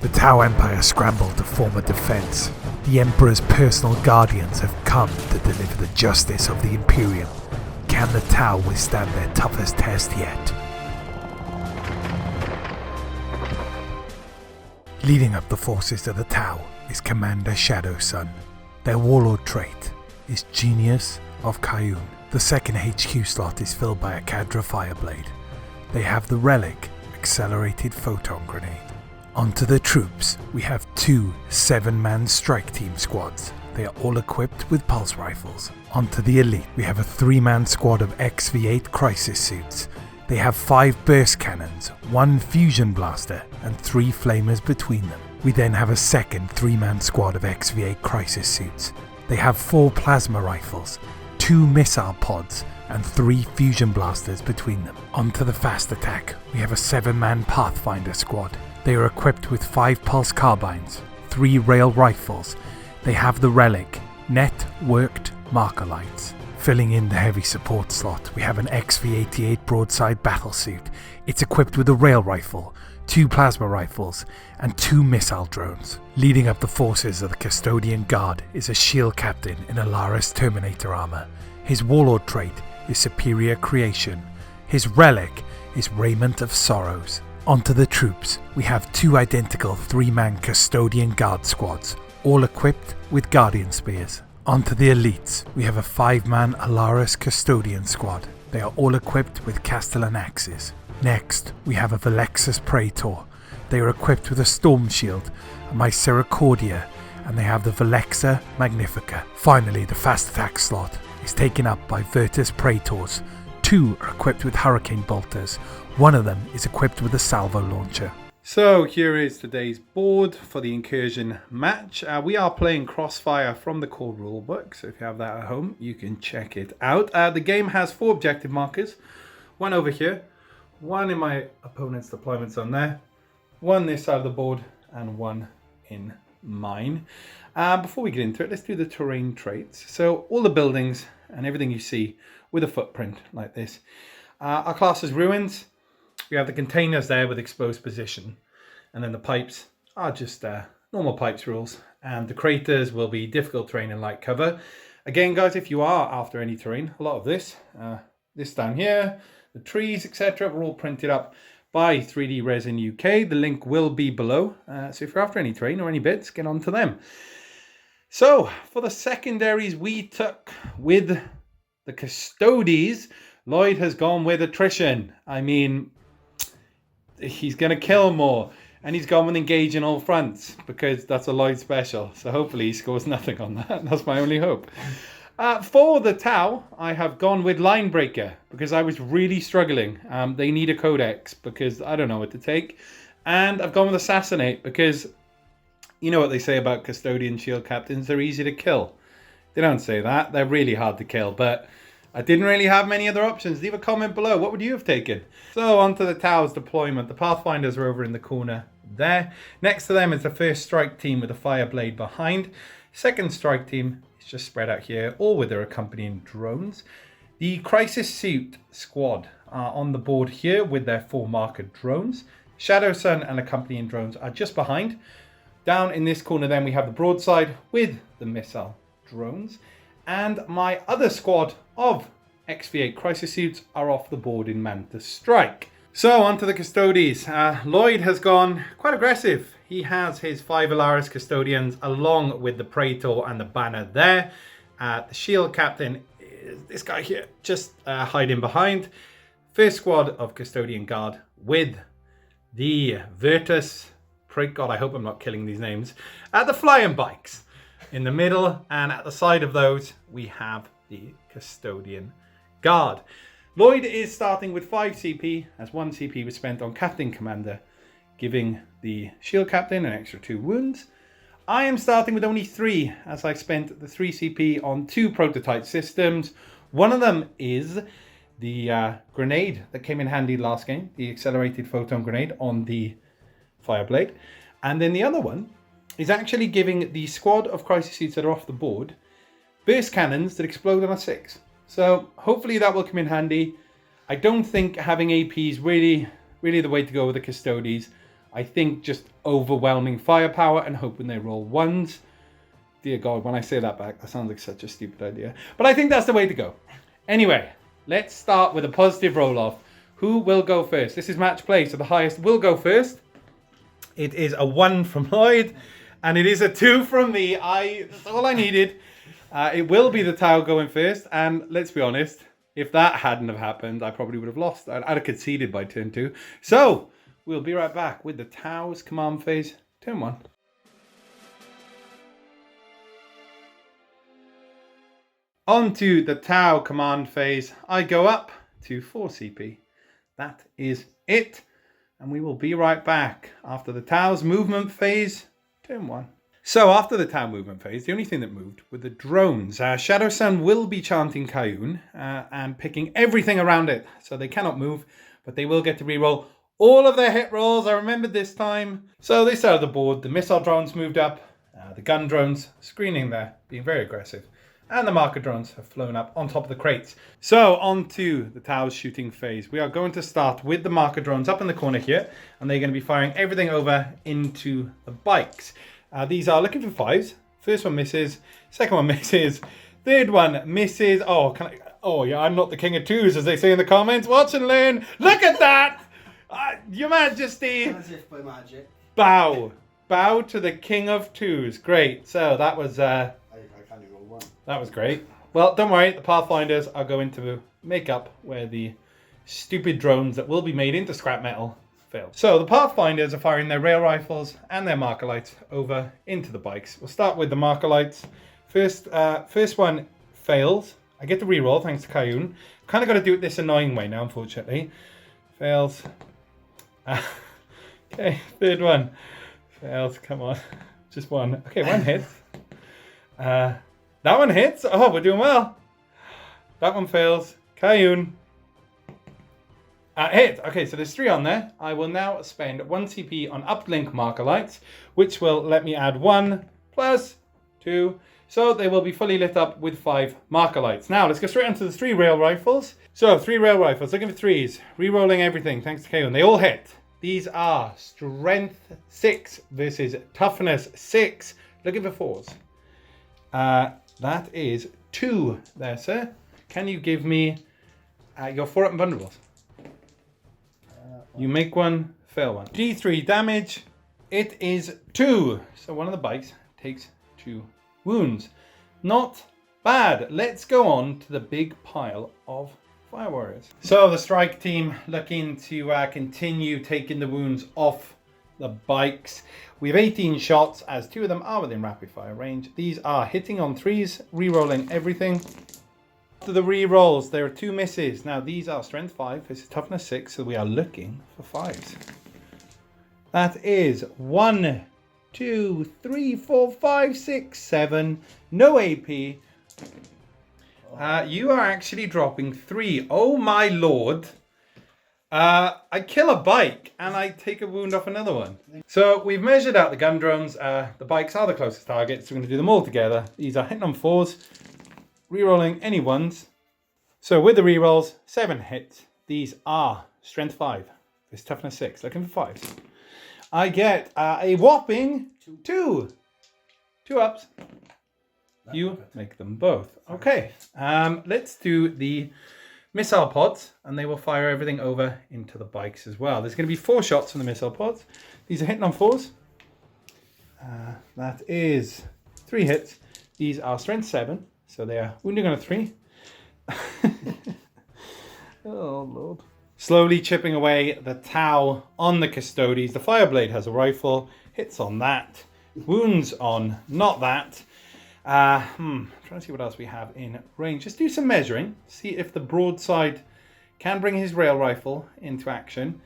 The Tau Empire scrambled to form a defense. The Emperor's personal guardians have come to deliver the justice of the Imperium. Can the Tau withstand their toughest test yet? Leading up the forces of the Tau is Commander Shadowsun. Their warlord trait is Genius of Kayun. The second HQ slot is filled by a Cadra Fireblade. They have the relic Accelerated Photon Grenade. Onto the troops, we have two 7-man strike team squads. They are all equipped with pulse rifles. Onto the elite, we have a 3-man squad of XV8 crisis suits. They have 5 burst cannons, 1 fusion blaster, and 3 flamers between them. We then have a second 3-man squad of XV8 crisis suits. They have 4 plasma rifles, 2 missile pods, and 3 fusion blasters between them. Onto the fast attack, we have a 7-man Pathfinder squad. They are equipped with 5 pulse carbines, 3 rail rifles. They have the relic, networked marker lights. Filling in the heavy support slot, we have an XV-88 broadside battlesuit. It's equipped with a rail rifle, 2 plasma rifles, and 2 missile drones. Leading up the forces of the Custodian Guard is a shield captain in Alaris Terminator armor. His warlord trait is Superior Creation. His relic is Raiment of Sorrows. Onto the troops, we have 2 identical 3-man Custodian Guard squads, all equipped with Guardian Spears. Onto the elites, we have a 5-man Alaris Custodian squad. They are all equipped with Castellan axes. Next, we have a Velexus Praetor. They are equipped with a Storm Shield, a Misericordia, and they have the Velexa Magnifica. Finally, the fast attack slot is taken up by Virtus Praetors. 2 are equipped with Hurricane Bolters. One of them is equipped with a salvo launcher. So here is today's board for the Incursion match. We are playing Crossfire from the core rulebook, so if you have that at home, you can check it out. The game has 4 objective markers. 1 over here, 1 in my opponent's deployment zone there, 1 this side of the board, and 1 in mine. Before we get into it, let's do the terrain traits. So all the buildings and everything you see with a footprint like this. Our class is ruins. We have the containers there with exposed position, and then the pipes are just normal pipes rules, and the craters will be difficult terrain and light cover. Again, guys, if you are after any terrain, a lot of this down here, the trees, etc., were all printed up by 3D Resin UK. The link will be below, so if you're after any terrain or any bits, get on to them. So for the secondaries, we took with the Custodes. Lloyd has gone with attrition. I mean, he's going to kill more. And he's gone with engage in all fronts, because that's a Lloyd special. So hopefully he scores nothing on that. That's my only hope. For the Tau, I have gone with line breaker, because I was really struggling. They need a codex, because I don't know what to take. And I've gone with assassinate, because you know what they say about custodian shield captains. They're easy to kill. They don't say that. They're really hard to kill, but I didn't really have many other options. Leave a comment below. What would you have taken? So onto the Tau's deployment. The Pathfinders are over in the corner there. Next to them is the first strike team with a Fireblade behind. Second strike team is just spread out here, all with their accompanying drones. The Crisis Suit squad are on the board here with their 4 marker drones. Shadowsun and accompanying drones are just behind. Down in this corner then we have the broadside with the missile drones. And my other squad of XV8 crisis suits are off the board in Mantis Strike. So onto the Custodes. Lloyd has gone quite aggressive. He has his 5 Alaris Custodians along with the Praetor and the banner there. The shield captain is this guy here, just hiding behind. First squad of Custodian Guard with the Virtus. God, I hope I'm not killing these names. The flying bikes in the middle, and at the side of those we have the Custodian Guard. Lloyd is starting with 5 CP, as 1 CP was spent on Captain Commander, giving the shield captain an extra 2 wounds. I am starting with only 3, as I spent the 3 CP on 2 prototype systems. One of them is the grenade that came in handy last game, the accelerated photon grenade on the Fireblade. And then the other one is actually giving the squad of crisis suits that are off the board burst cannons that explode on a 6. So hopefully that will come in handy. I don't think having AP is really the way to go with the Custodes. I think just overwhelming firepower and hoping they roll ones. Dear God, when I say that back, that sounds like such a stupid idea. But I think that's the way to go. Anyway, let's start with a positive roll-off. Who will go first? This is match play, so the highest will go first. It is a 1 from Lloyd, and it is a 2 from me. That's all I needed. It will be the Tau going first, and let's be honest, if that hadn't have happened, I probably would have lost. I'd have conceded by turn 2. So, we'll be right back with the Tau's command phase, turn 1. Onto the Tau command phase, I go up to 4 CP. That is it. And we will be right back after the Tau's movement phase, turn 1. So after the Tau movement phase, the only thing that moved were the drones. Shadow Sun will be chanting Kayun and picking everything around it. So they cannot move, but they will get to reroll all of their hit rolls. I remembered this time. So they started the board. The missile drones moved up. The gun drones screening there, being very aggressive. And the marker drones have flown up on top of the crates. So on to the Tau's shooting phase. We are going to start with the marker drones up in the corner here. And they're going to be firing everything over into the bikes. These are looking for 5s. First one misses. Second one misses. Third one misses. Oh yeah, I'm not the king of 2s, as they say in the comments. Watch and learn. Look at that! Your Majesty. As if by magic. Bow. Bow to the king of 2s. Great. So that was... I can't even roll 1. That was great. Well, don't worry. The Pathfinders are going to make up where the stupid drones that will be made into scrap metal fail. So the Pathfinders are firing their rail rifles and their marker lights over into the bikes. We'll start with the marker lights. First one fails. I get the reroll thanks to Kayun. Kind of got to do it this annoying way now, unfortunately. Fails. Okay, third one fails. Come on, just one. Okay, one hits. That one hits. Oh, we're doing well. That one fails. Kayun. Hit. Okay, so there's 3 on there. I will now spend 1 CP on uplink marker lights, which will let me add 1 plus 2. So they will be fully lit up with 5 marker lights. Now let's go straight onto the 3 rail rifles. So 3 rail rifles, looking for 3s, re-rolling everything thanks to Kayun. They all hit. These are strength 6 versus toughness 6. Looking for 4s. That is 2 there, sir. Can you give me your 4-up invulnerables? You make 1, fail 1. G3 damage. It is 2. So one of the bikes takes 2 wounds. Not bad. Let's go on to the big pile of Fire Warriors. So the strike team looking to continue taking the wounds off the bikes. We have 18 shots as 2 of them are within rapid fire range. These are hitting on 3s, re-rolling everything. After the re-rolls, there are 2 misses. Now these are strength 5, this is toughness 6, so we are looking for 5s. That is 1, 2, 3, 4, 5, 6, 7. No AP. You are actually dropping 3. Oh my lord. I kill a bike and I take a wound off another one. So we've measured out the gun drones. The bikes are the closest targets. So we're going to do them all together. These are hitting on 4s. Rerolling any 1s. So with the rerolls, 7 hits. These are strength 5. This toughness 6. Looking for 5s. I get a whopping 2. 2 ups. You make them both. Okay. Let's do the missile pods, and they will fire everything over into the bikes as well. There's going to be 4 shots from the missile pods. These are hitting on 4s. That is 3 hits. These are strength 7, so they are wounding on a 3. Oh lord. Slowly chipping away the Tau on the Custodes. The Fireblade has a rifle. Hits on that. Wounds on not that. Trying to see what else we have in range. Just do some measuring. See if the broadside can bring his rail rifle into action.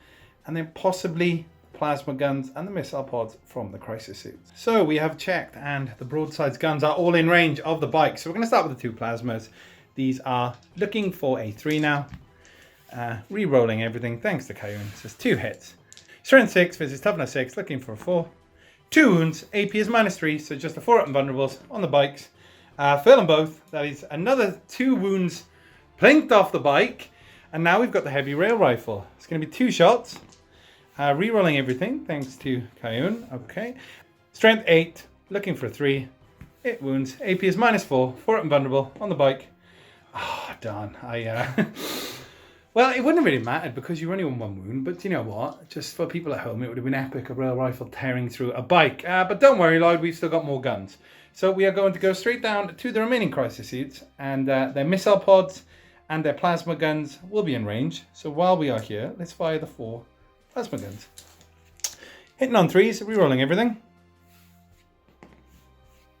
And then possibly plasma guns and the missile pods from the crisis suits. So we have checked and the broadside's guns are all in range of the bike. So we're going to start with the 2 plasmas. These are looking for a 3 now. Re-rolling everything thanks to Kayun. It says 2 hits. Strength 6 versus toughness 6, looking for a 4. 2 wounds. AP is -3, so just a 4-up invulnerables on the bikes. Fail them both. That is another 2 wounds plinked off the bike. And now we've got the heavy rail rifle. It's going to be 2 shots. Rerolling everything, thanks to Kayun. Okay. Strength 8, looking for a 3. It wounds. AP is -4. 4 up and vulnerable on the bike. Oh, darn. Well, it wouldn't have really mattered because you were only on 1 wound, but you know what? Just for people at home, it would have been epic, a rail rifle tearing through a bike. But don't worry, Lloyd, we've still got more guns. So we are going to go straight down to the remaining crisis suits, and their missile pods and their plasma guns will be in range. So while we are here, let's fire the 4 plasma guns. Hitting on 3s, rerolling everything.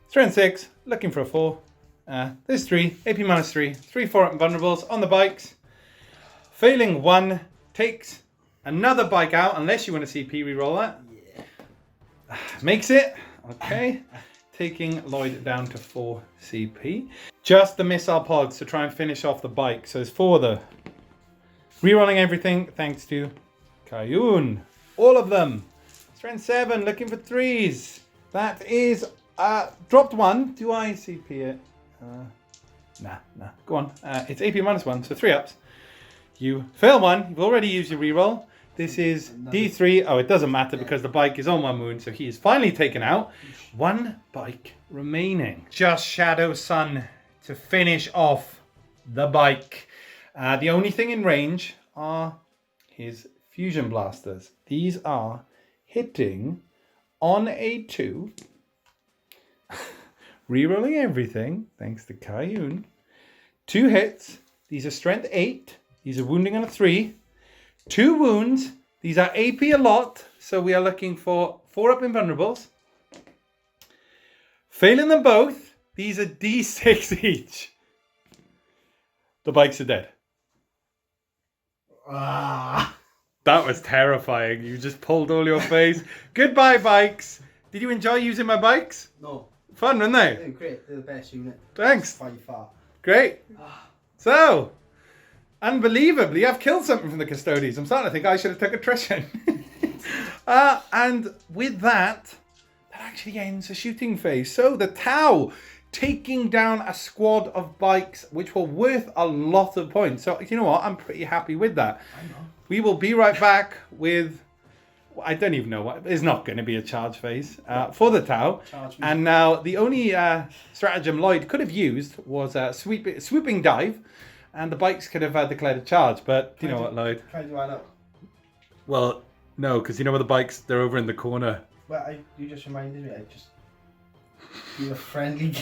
Strength 6, looking for a 4. There's 3, AP -3, 3 4 up and vulnerables on the bikes. Failing 1, takes another bike out, unless you want to CP reroll that. Yeah. Makes it, okay. Taking Lloyd down to 4 CP. Just the missile pods to try and finish off the bike. So it's 4 the rerolling everything, thanks to Kayun. All of them. Strength 7, looking for 3s. That is dropped 1. Do I CP it? Nah. Go on. It's AP -1, so 3 ups. You fail 1. You've already used your reroll. This is D3. Oh, it doesn't matter because the bike is on 1 wound, so he is finally taken out. 1 bike remaining. Just Shadow Sun to finish off the bike. The only thing in range are his fusion blasters. These are hitting on a 2. Rerolling everything, thanks to Kayun. 2 hits. These are strength 8. These are wounding on a 3. 2 wounds. These are AP a lot. So we are looking for 4 up invulnerables. Failing them both. These are D6 each. The bikes are dead. That was terrifying. You just pulled all your face. Goodbye, bikes. Did you enjoy using my bikes? No. Fun, weren't they? They're great. They're the best unit. Thanks. By far. Great. So, unbelievably, I've killed something from the Custodes. I'm starting to think I should have took attrition. And with that actually ends the shooting phase. So the Tau taking down a squad of bikes, which were worth a lot of points. So you know what? I'm pretty happy with that. I know. We will be right back with... I don't even know what. There's not going to be a charge phase for the Tau. And now the only stratagem Lloyd could have used was swooping dive, and the bikes could have declared a charge. But you know what, Lloyd? Can I do that up? Well, no, because you know where the bikes, they're over in the corner. Well, you just reminded me. You were friendly.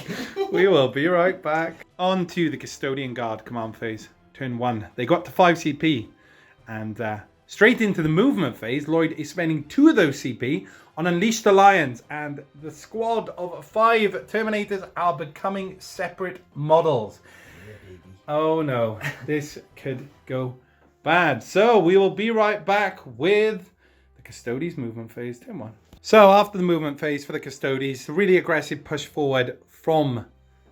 We will be right back. On to the Custodian Guard command phase. Turn 1. They got to 5 CP. And straight into the movement phase, Lloyd is spending 2 of those CP on Unleash the Lions. And the squad of 5 Terminators are becoming separate models. Yeah, baby. Oh no, this could go bad. So we will be right back with the Custodes movement phase, turn 1. So after the movement phase for the Custodes, really aggressive push forward from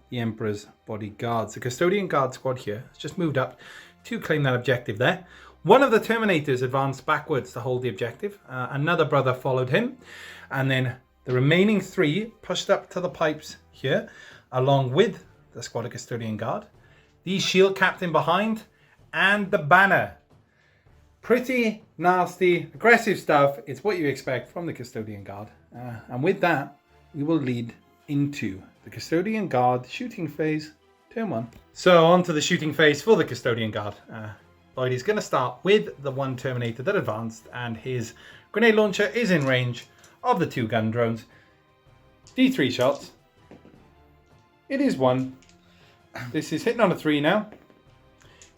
the Emperor's bodyguards. The Custodian Guard squad here has just moved up to claim that objective there. One of the Terminators advanced backwards to hold the objective. Another brother followed him. And then the remaining 3 pushed up to the pipes here, along with the squad of Custodian Guard. The shield captain behind, and the banner. Pretty nasty, aggressive stuff. It's what you expect from the Custodian Guard. And with that, we will lead into the Custodian Guard shooting phase, turn 1. So on to the shooting phase for the Custodian Guard. Lloyd is going to start with the 1 Terminator that advanced, and his grenade launcher is in range of the 2 gun drones. D3 shots. It is 1. This is hitting on a 3 now.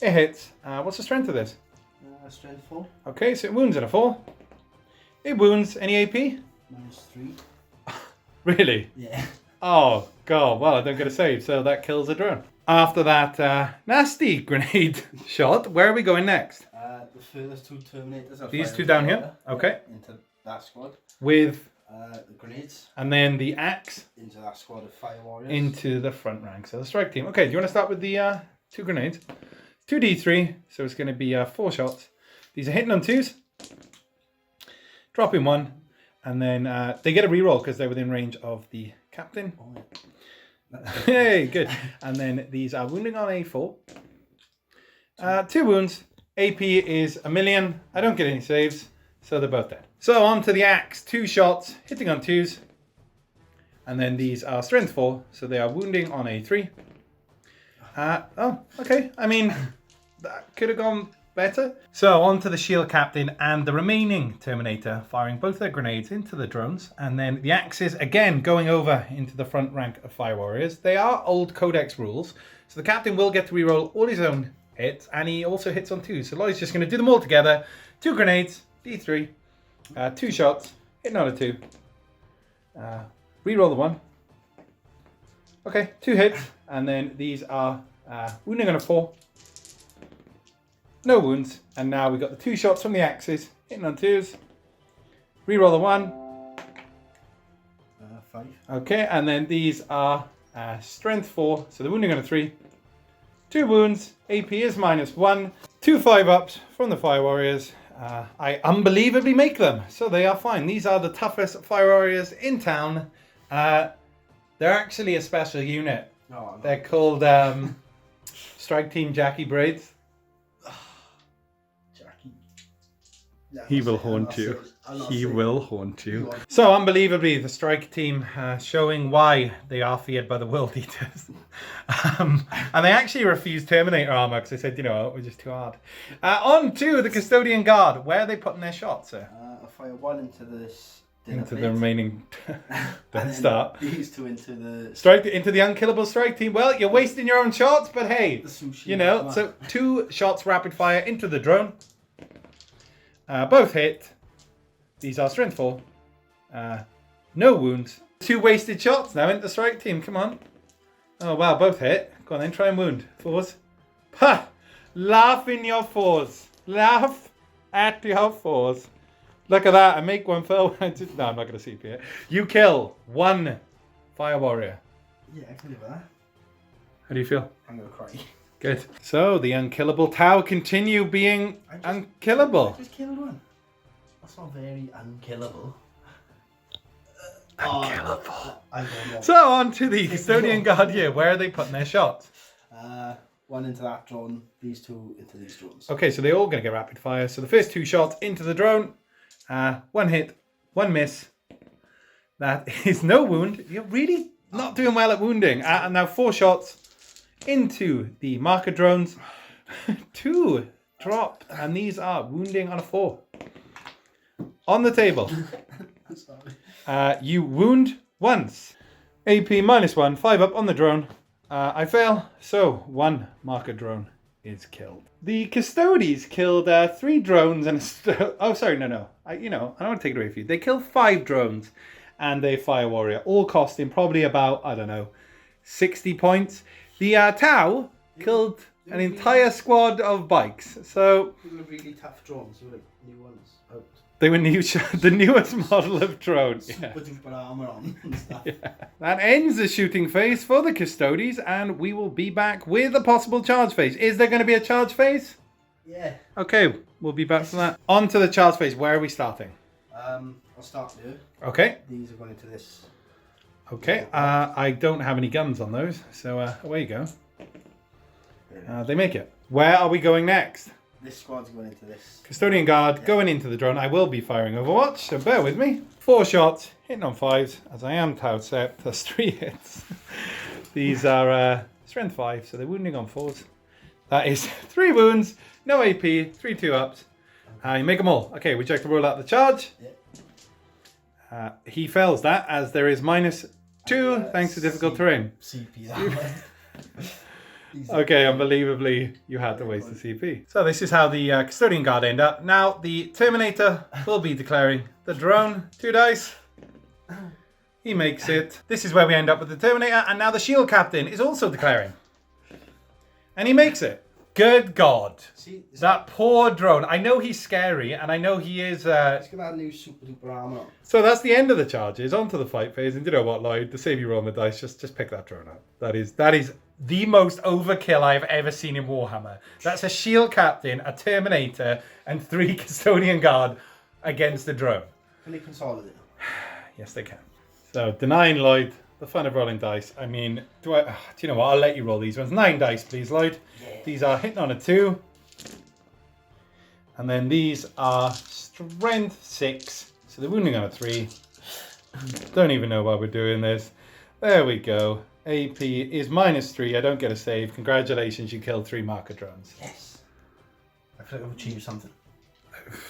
It hits. What's the strength of this? Strength 4. Okay, so it wounds at a 4. It wounds. Any AP? -3. Really? Yeah. Oh, God. Well, I don't get a save, so that kills a drone. After that nasty grenade shot, where are we going next? The furthest 2 Terminators are These 2 down here? Okay. Into that squad. With? The grenades. And then the axe? Into that squad of fire warriors. Into the front rank. So the strike team. Okay, do you want to start with the 2 grenades? 2d3, so it's going to be 4 shots. These are hitting on 2s. Dropping 1. And then they get a reroll because they're within range of the captain. Oh, yeah. Hey, good. And then these are wounding on a4. 2 wounds. AP is 1,000,000. I don't get any saves. So they're both dead. So on to the axe. 2 shots, hitting on 2s. And then these are strength 4, so they are wounding on a 3. Oh, okay. I mean, that could have gone better. So on to the shield captain and the remaining Terminator, firing both their grenades into the drones. And then the axes, again, going over into the front rank of fire warriors. They are old codex rules, so the captain will get to reroll all his own hits, and he also hits on 2s. So Lloyd's just going to do them all together. 2 grenades, D3, 2 shots, hitting on a 2. Reroll the 1. Okay, 2 hits, and then these are wounding on a 4. No wounds, and now we've got the 2 shots from the axes, hitting on 2s. Reroll the 1. 5. Okay, and then these are strength 4, so the wounding on a 3. 2 wounds, AP is -1. 2 5-ups from the fire warriors. I unbelievably make them, so they are fine. These are the toughest fire warriors in town. They're actually a special unit. Oh, no. They're called Strike Team Jackie Braids. Jackie. Yeah, He will haunt you. He will haunt you. So unbelievably, the strike team showing why they are feared by the World Eaters. And they actually refused Terminator armor because they said, you know what, we're just too hard. On to the Custodian Guard. Where are they putting their shots, sir? I fire 1 into this. Into the remaining. Don't and start. These 2 into the Strike into the unkillable strike team. Well, you're wasting your own shots, but hey, the sushi. you know. So 2 shots rapid fire into the drone. Both hit. These are strength 4. No wounds. 2 wasted shots now into the strike team. Come on. Oh wow, both hit. Go on then, try and wound. 4s. Ha! Laugh in your 4s. Laugh at your 4s. Look at that. I make one fail. No, I'm not going to CP it. You kill 1 fire warrior. Yeah, I can live with that. How do you feel? I'm going to cry. Good. So the unkillable Tau continue being unkillable. I just killed 1. That's not very unkillable. Unkillable. I don't know. So on to the Custodian Guard here. Where are they putting their shots? 1 into that drone, these 2 into these drones. Okay, so they're all going to get rapid fire. So the first 2 shots into the drone. 1 hit, 1 miss. That is no wound. You're really not doing well at wounding. And now 4 shots into the marker drones. 2 dropped, and these are wounding on a 4. On the table. You wound once. AP -1, 5 up on the drone. I fail, so 1 marker drone is killed. The Custodes killed 3 drones and oh, sorry, no. I don't want to take it away from you. They killed 5 drones and a fire warrior, all costing probably about, I don't know, 60 points. The Tau killed an entire squad of bikes. So These are really tough drones. They're like new ones out. they were the newest model of drone. Yeah. Super duper armor on and stuff. Yeah. That ends the shooting phase for the Custodes, and we will be back with a possible charge phase. Is there going to be a charge phase? Yeah. Okay, we'll be back from that. On to the charge phase. Where are we starting? I'll start here. Okay. These are going into this. Okay. I don't have any guns on those, so away you go. They make it. Where are we going next? This squad's going into this. Custodian Guard going into the drone. I will be firing Overwatch, so bear with me. 4 shots, hitting on 5s, as I am Tau set. That's 3 hits. These are strength 5, so they're wounding on 4s. That is 3 wounds, no AP, 3 2-ups. You make them all. Okay, would you like to roll out the charge? Yeah. He fails that, as there is -2 thanks to difficult terrain. CP that way. Okay, unbelievably, you had to waste the CP. So this is how the Custodian Guard end up. Now, the Terminator will be declaring the drone. 2 dice. He makes it. This is where we end up with the Terminator. And now the Shield Captain is also declaring. And he makes it. Good God. See, That poor drone. I know he's scary, and I know he is... He's got that new super duper armor on. So that's the end of the charges. On to the fight phase. And you know what, Lloyd? To save you rolling the dice, just pick that drone up. That is the most overkill I've ever seen in Warhammer. That's a Shield Captain, a Terminator, and 3 Custodian Guard against the drone. Can they consolidate? Yes, they can. So, denying Lloyd the fun of rolling dice. I mean, do you know what? I'll let you roll these ones. 9 dice, please, Lloyd. Yeah. These are hitting on a 2. And then these are strength 6. So they're wounding on a 3. Don't even know why we're doing this. There we go. AP is -3. I don't get a save. Congratulations, you killed 3 marker drones. Yes. I feel like I've achieved something.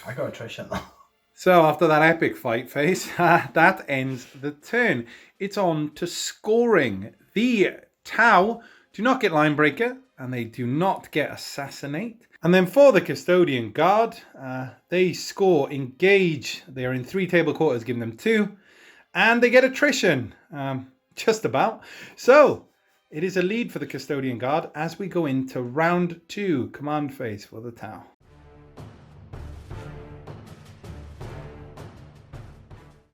I got attrition now. So after that epic fight phase, that ends the turn. It's on to scoring. The Tau do not get line breaker, and they do not get assassinate. And then for the Custodian Guard, they score engage. They are in 3 table quarters, giving them 2. And they get attrition, just about. So it is a lead for the Custodian Guard as we go into round 2, command phase for the Tau.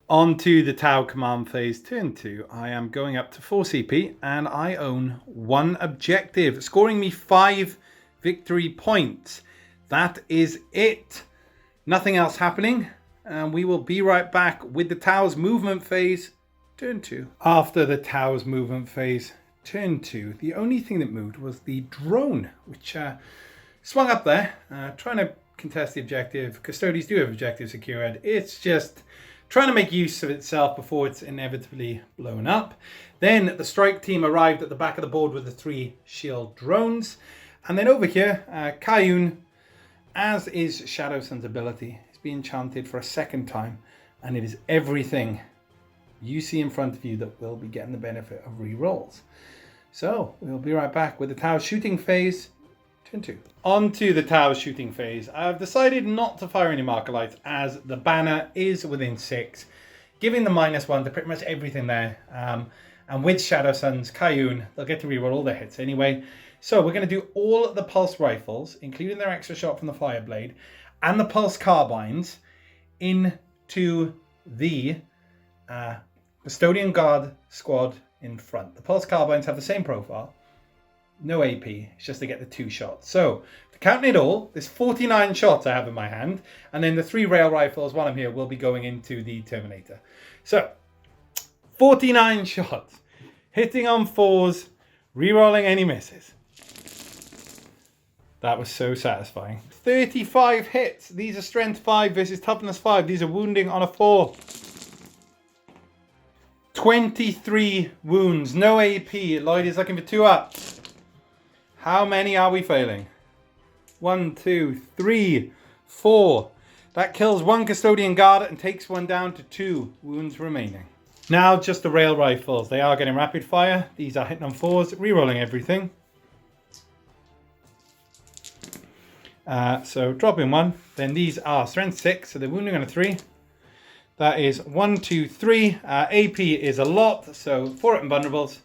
On to the Tau command phase, turn 2. I am going up to 4 CP and I own 1 objective, scoring me 5 victory points. That is it. Nothing else happening. And we will be right back with the Tau's movement phase, turn 2. After the Tau's movement phase, turn 2, the only thing that moved was the drone, which swung up there, trying to contest the objective. Custodes do have objective secured. It's just trying to make use of itself before it's inevitably blown up. Then the strike team arrived at the back of the board with the 3 shield drones. And then over here, Kayun, as is Shadow Sun's ability, is being enchanted for a second time. And it is everything you see in front of you that will be getting the benefit of re-rolls. So we'll be right back with the Tau shooting phase, turn 2. On to the Tau shooting phase. I've decided not to fire any marker lights as the banner is within 6, giving the -1 to pretty much everything there. And with Shadow Sun's Kayun, they'll get to reroll all their hits anyway. So we're going to do all the pulse rifles, including their extra shot from the Fireblade, and the pulse carbines into the Custodian Guard squad in front. The pulse carbines have the same profile. No AP, it's just to get the 2 shots. So, to count it all, there's 49 shots I have in my hand, and then the 3 rail rifles while I'm here will be going into the Terminator. So, 49 shots, hitting on 4s, rerolling any misses. That was so satisfying. 35 hits. These are strength 5 versus toughness 5. These are wounding on a 4. 23 wounds, no AP. Lloyd is looking for 2 up. How many are we failing? 1, 2, 3, 4. That kills 1 Custodian Guard and takes 1 down to 2 wounds remaining. Now just the rail rifles. They are getting rapid fire. These are hitting on 4s, rerolling everything. So dropping 1. Then these are strength 6, so they're wounding on a 3. That is 1, 2, 3. AP is a lot, so 4 up and vulnerables.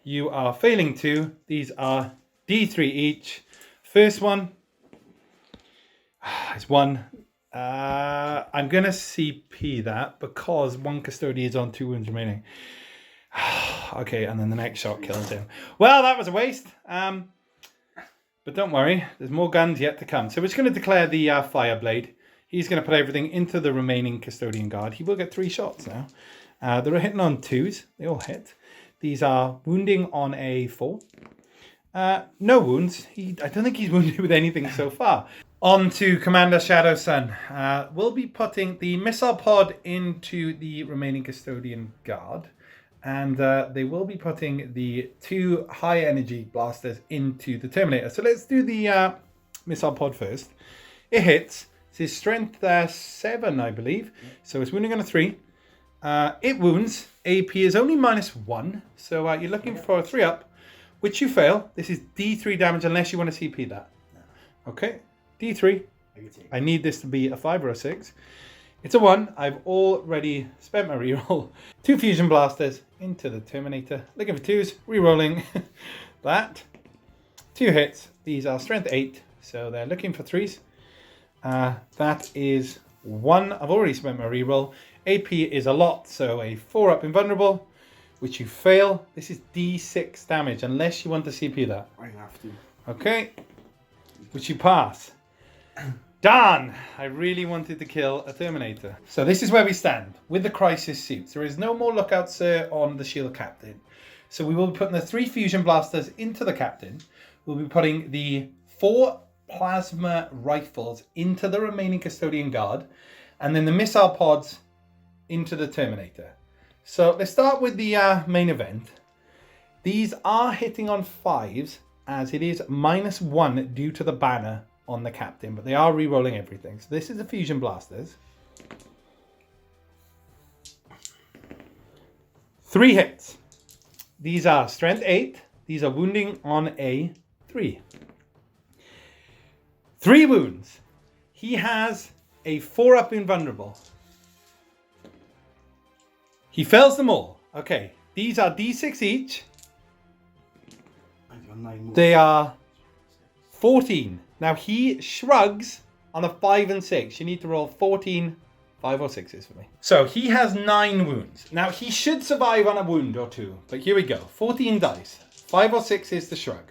You are failing 2. These are D3 each. First one is 1. I'm going to CP that because 1 Custodian is on 2 wounds remaining. Okay, and then the next shot kills him. Well, that was a waste. But don't worry, there's more guns yet to come. So we're just going to declare the Fireblade. He's going to put everything into the remaining Custodian Guard. He will get 3 shots now. They're hitting on 2s. They all hit. These are wounding on a 4. No wounds. I don't think he's wounded with anything so far. On to Commander Shadow Sun. We'll be putting the missile pod into the remaining Custodian Guard. And they will be putting the 2 high energy blasters into the Terminator. So let's do the missile pod first. It hits. It's strength 7, I believe. So it's wounding on a 3. It wounds. AP is only -1. So you're looking for a 3 up, which you fail. This is D3 damage unless you want to CP that. No. Okay. D3. I need this to be a 5 or a 6. It's a 1. I've already spent my reroll. 2 fusion blasters into the Terminator. Looking for 2s. Rerolling that. 2 hits. These are strength 8. So they're looking for 3s. That is 1. I've already spent my reroll. AP is a lot. So a 4 up invulnerable, which you fail. This is D6 damage unless you want to CP that. I have to. Okay. Which you pass. Darn! I really wanted to kill a Terminator. So this is where we stand with the crisis suits. There is no more lookout, sir, on the shield captain. So we will be putting the 3 fusion blasters into the captain. We'll be putting the 4 plasma rifles into the remaining Custodian Guard, and then the missile pods into the Terminator. So let's start with the main event. These are hitting on 5s, as it is -1 due to the banner on the captain, but they are re-rolling everything. So this is the fusion blasters. 3 hits. These are strength 8. These are wounding on a 3. 3 wounds. He has a 4-up invulnerable. He fails them all. Okay, these are D6 each. They are 14. Now he shrugs on a 5 and 6. You need to roll 14, 5 or 6s for me. So he has 9 wounds. Now he should survive on a wound or 2. But here we go. 14 dice. 5 or 6 is the shrug.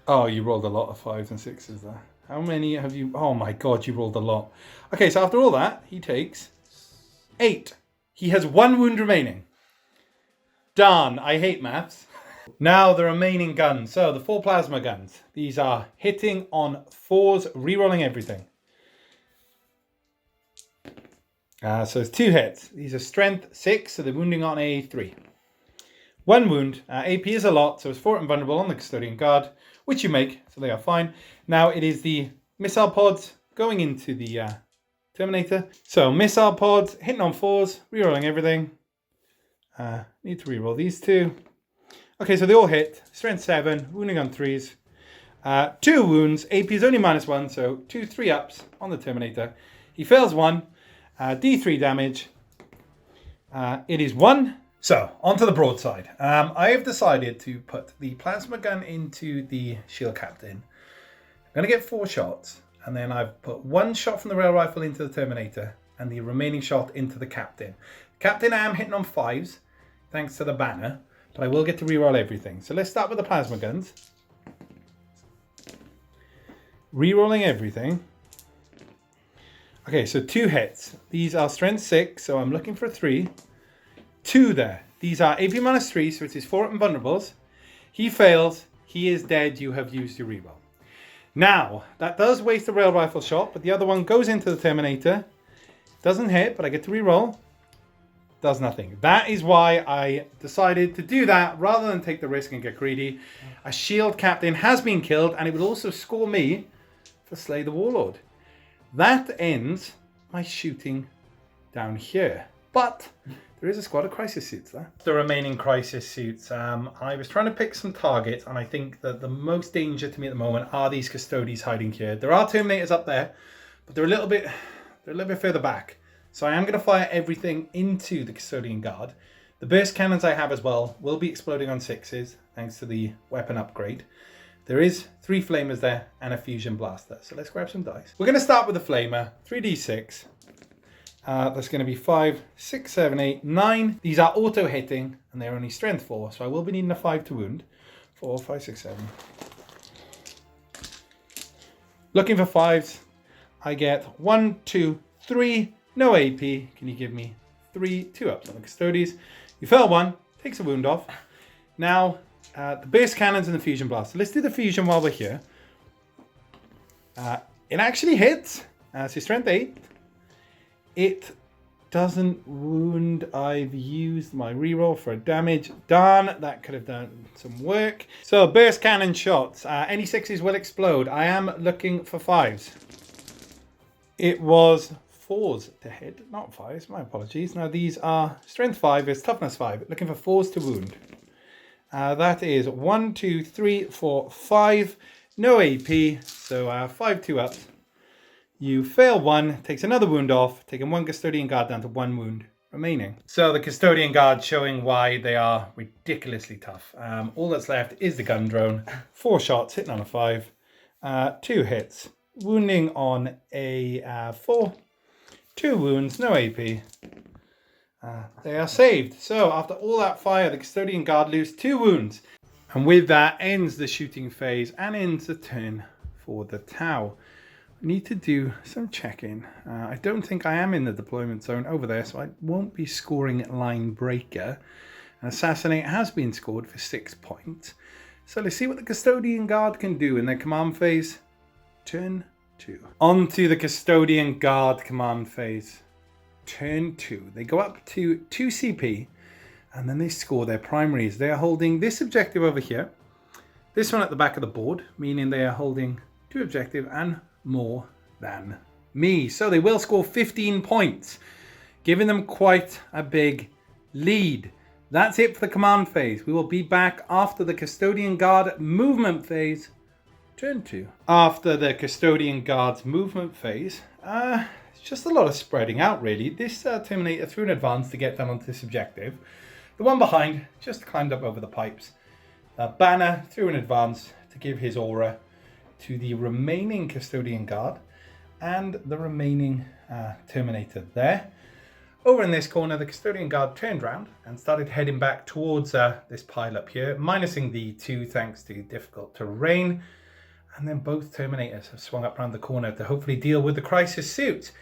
Oh, you rolled a lot of 5s and 6s there. How many have you... Oh my god, you rolled a lot. Okay, so after all that, he takes 8. He has 1 wound remaining. Darn, I hate maths. Now the remaining guns. So the 4 plasma guns. These are hitting on 4s, re-rolling everything. So it's 2 hits. These are strength 6, so they're wounding on a 3. 1 wound. AP is a lot, so it's 4 invulnerable on the Custodian Guard, which you make, so they are fine. Now it is the missile pods going into the Terminator. So missile pods hitting on 4s, re-rolling everything. Need to re-roll these 2. Okay, so they all hit. Strength 7, wounding on 3s. 2 wounds. AP is only -1, so 2 3-ups on the Terminator. He fails 1. D3 damage. It is 1. So, onto the broadside. I have decided to put the plasma gun into the shield captain. I'm going to get 4 shots, and then I've put 1 shot from the rail rifle into the Terminator, and the remaining shot into the captain. Captain, I am hitting on 5s, thanks to the banner, but I will get to reroll everything. So let's start with the plasma guns. Rerolling everything. Okay, so 2 hits. These are strength 6, so I'm looking for 3. 2 there. These are AP -3, so it is 4 invulnerables. He fails. He is dead. You have used your reroll. Now, that does waste a rail rifle shot, but the other one goes into the Terminator. Doesn't hit, but I get to reroll. Does nothing. That is why I decided to do that rather than take the risk and get greedy. A shield captain has been killed, and it would also score me for Slay the Warlord. That ends my shooting down here. But there is a squad of crisis suits there. The remaining crisis suits. I was trying to pick some targets, and I think that the most danger to me at the moment are these Custodes hiding here. There are Terminators up there, but they're a little bit further back. So I am going to fire everything into the Custodian Guard. The burst cannons I have as well will be exploding on 6s, thanks to the weapon upgrade. There is 3 flamers there and a fusion blaster. So let's grab some dice. We're going to start with the flamer, 3d6. That's going to be 5, 6, 7, 8, 9. These are auto hitting and they're only strength 4. So I will be needing a 5 to wound. 4, 5, 6, 7. Looking for 5s. I get 1, 2, 3. No AP. Can you give me 3 2-ups on the Custodes? You fail 1. Takes a wound off. Now, the base cannons and the fusion blaster. Let's do the fusion while we're here. It actually hits. So strength 8. It doesn't wound. I've used my reroll for a damage. Darn, that could have done some work. So burst cannon shots. Any 6s will explode. I am looking for 5s. It was 4s to hit, not 5s. My apologies. Now these are strength 5 is toughness 5. Looking for 4s to wound. That is 1, 2, 3, 4, 5. No AP. So 5 2-ups. You fail 1, takes another wound off, taking 1 Custodian Guard down to 1 wound remaining. So the Custodian Guard showing why they are ridiculously tough. All that's left is the gun drone. 4 shots, hitting on a 5. 2 hits, wounding on a 4. 2 wounds, no AP. They are saved. So after all that fire, the Custodian Guard lose 2 wounds. And with that ends the shooting phase and ends the turn for the Tau. Need to do some checking. I don't think I am in the deployment zone over there, so I won't be scoring line breaker. And Assassinate has been scored for 6 points. So let's see what the Custodian Guard can do in their command phase. Turn 2. On to the Custodian Guard command phase. Turn 2. They go up to 2 CP and then they score their primaries. They are holding this objective over here. This one at the back of the board, meaning they are holding 2 objective and more than me. So they will score 15 points, giving them quite a big lead. That's it for the command phase. We will be back after the Custodian Guard movement phase. Turn 2. After the Custodian Guard's movement phase, it's just a lot of spreading out really. This Terminator threw an advance to get down onto this objective. The one behind just climbed up over the pipes. Banner threw an advance to give his aura to the remaining Custodian Guard and the remaining Terminator there. Over in this corner, the Custodian Guard turned around and started heading back towards this pile up here, minusing the 2 thanks to difficult terrain. And then both Terminators have swung up around the corner to hopefully deal with the crisis suit.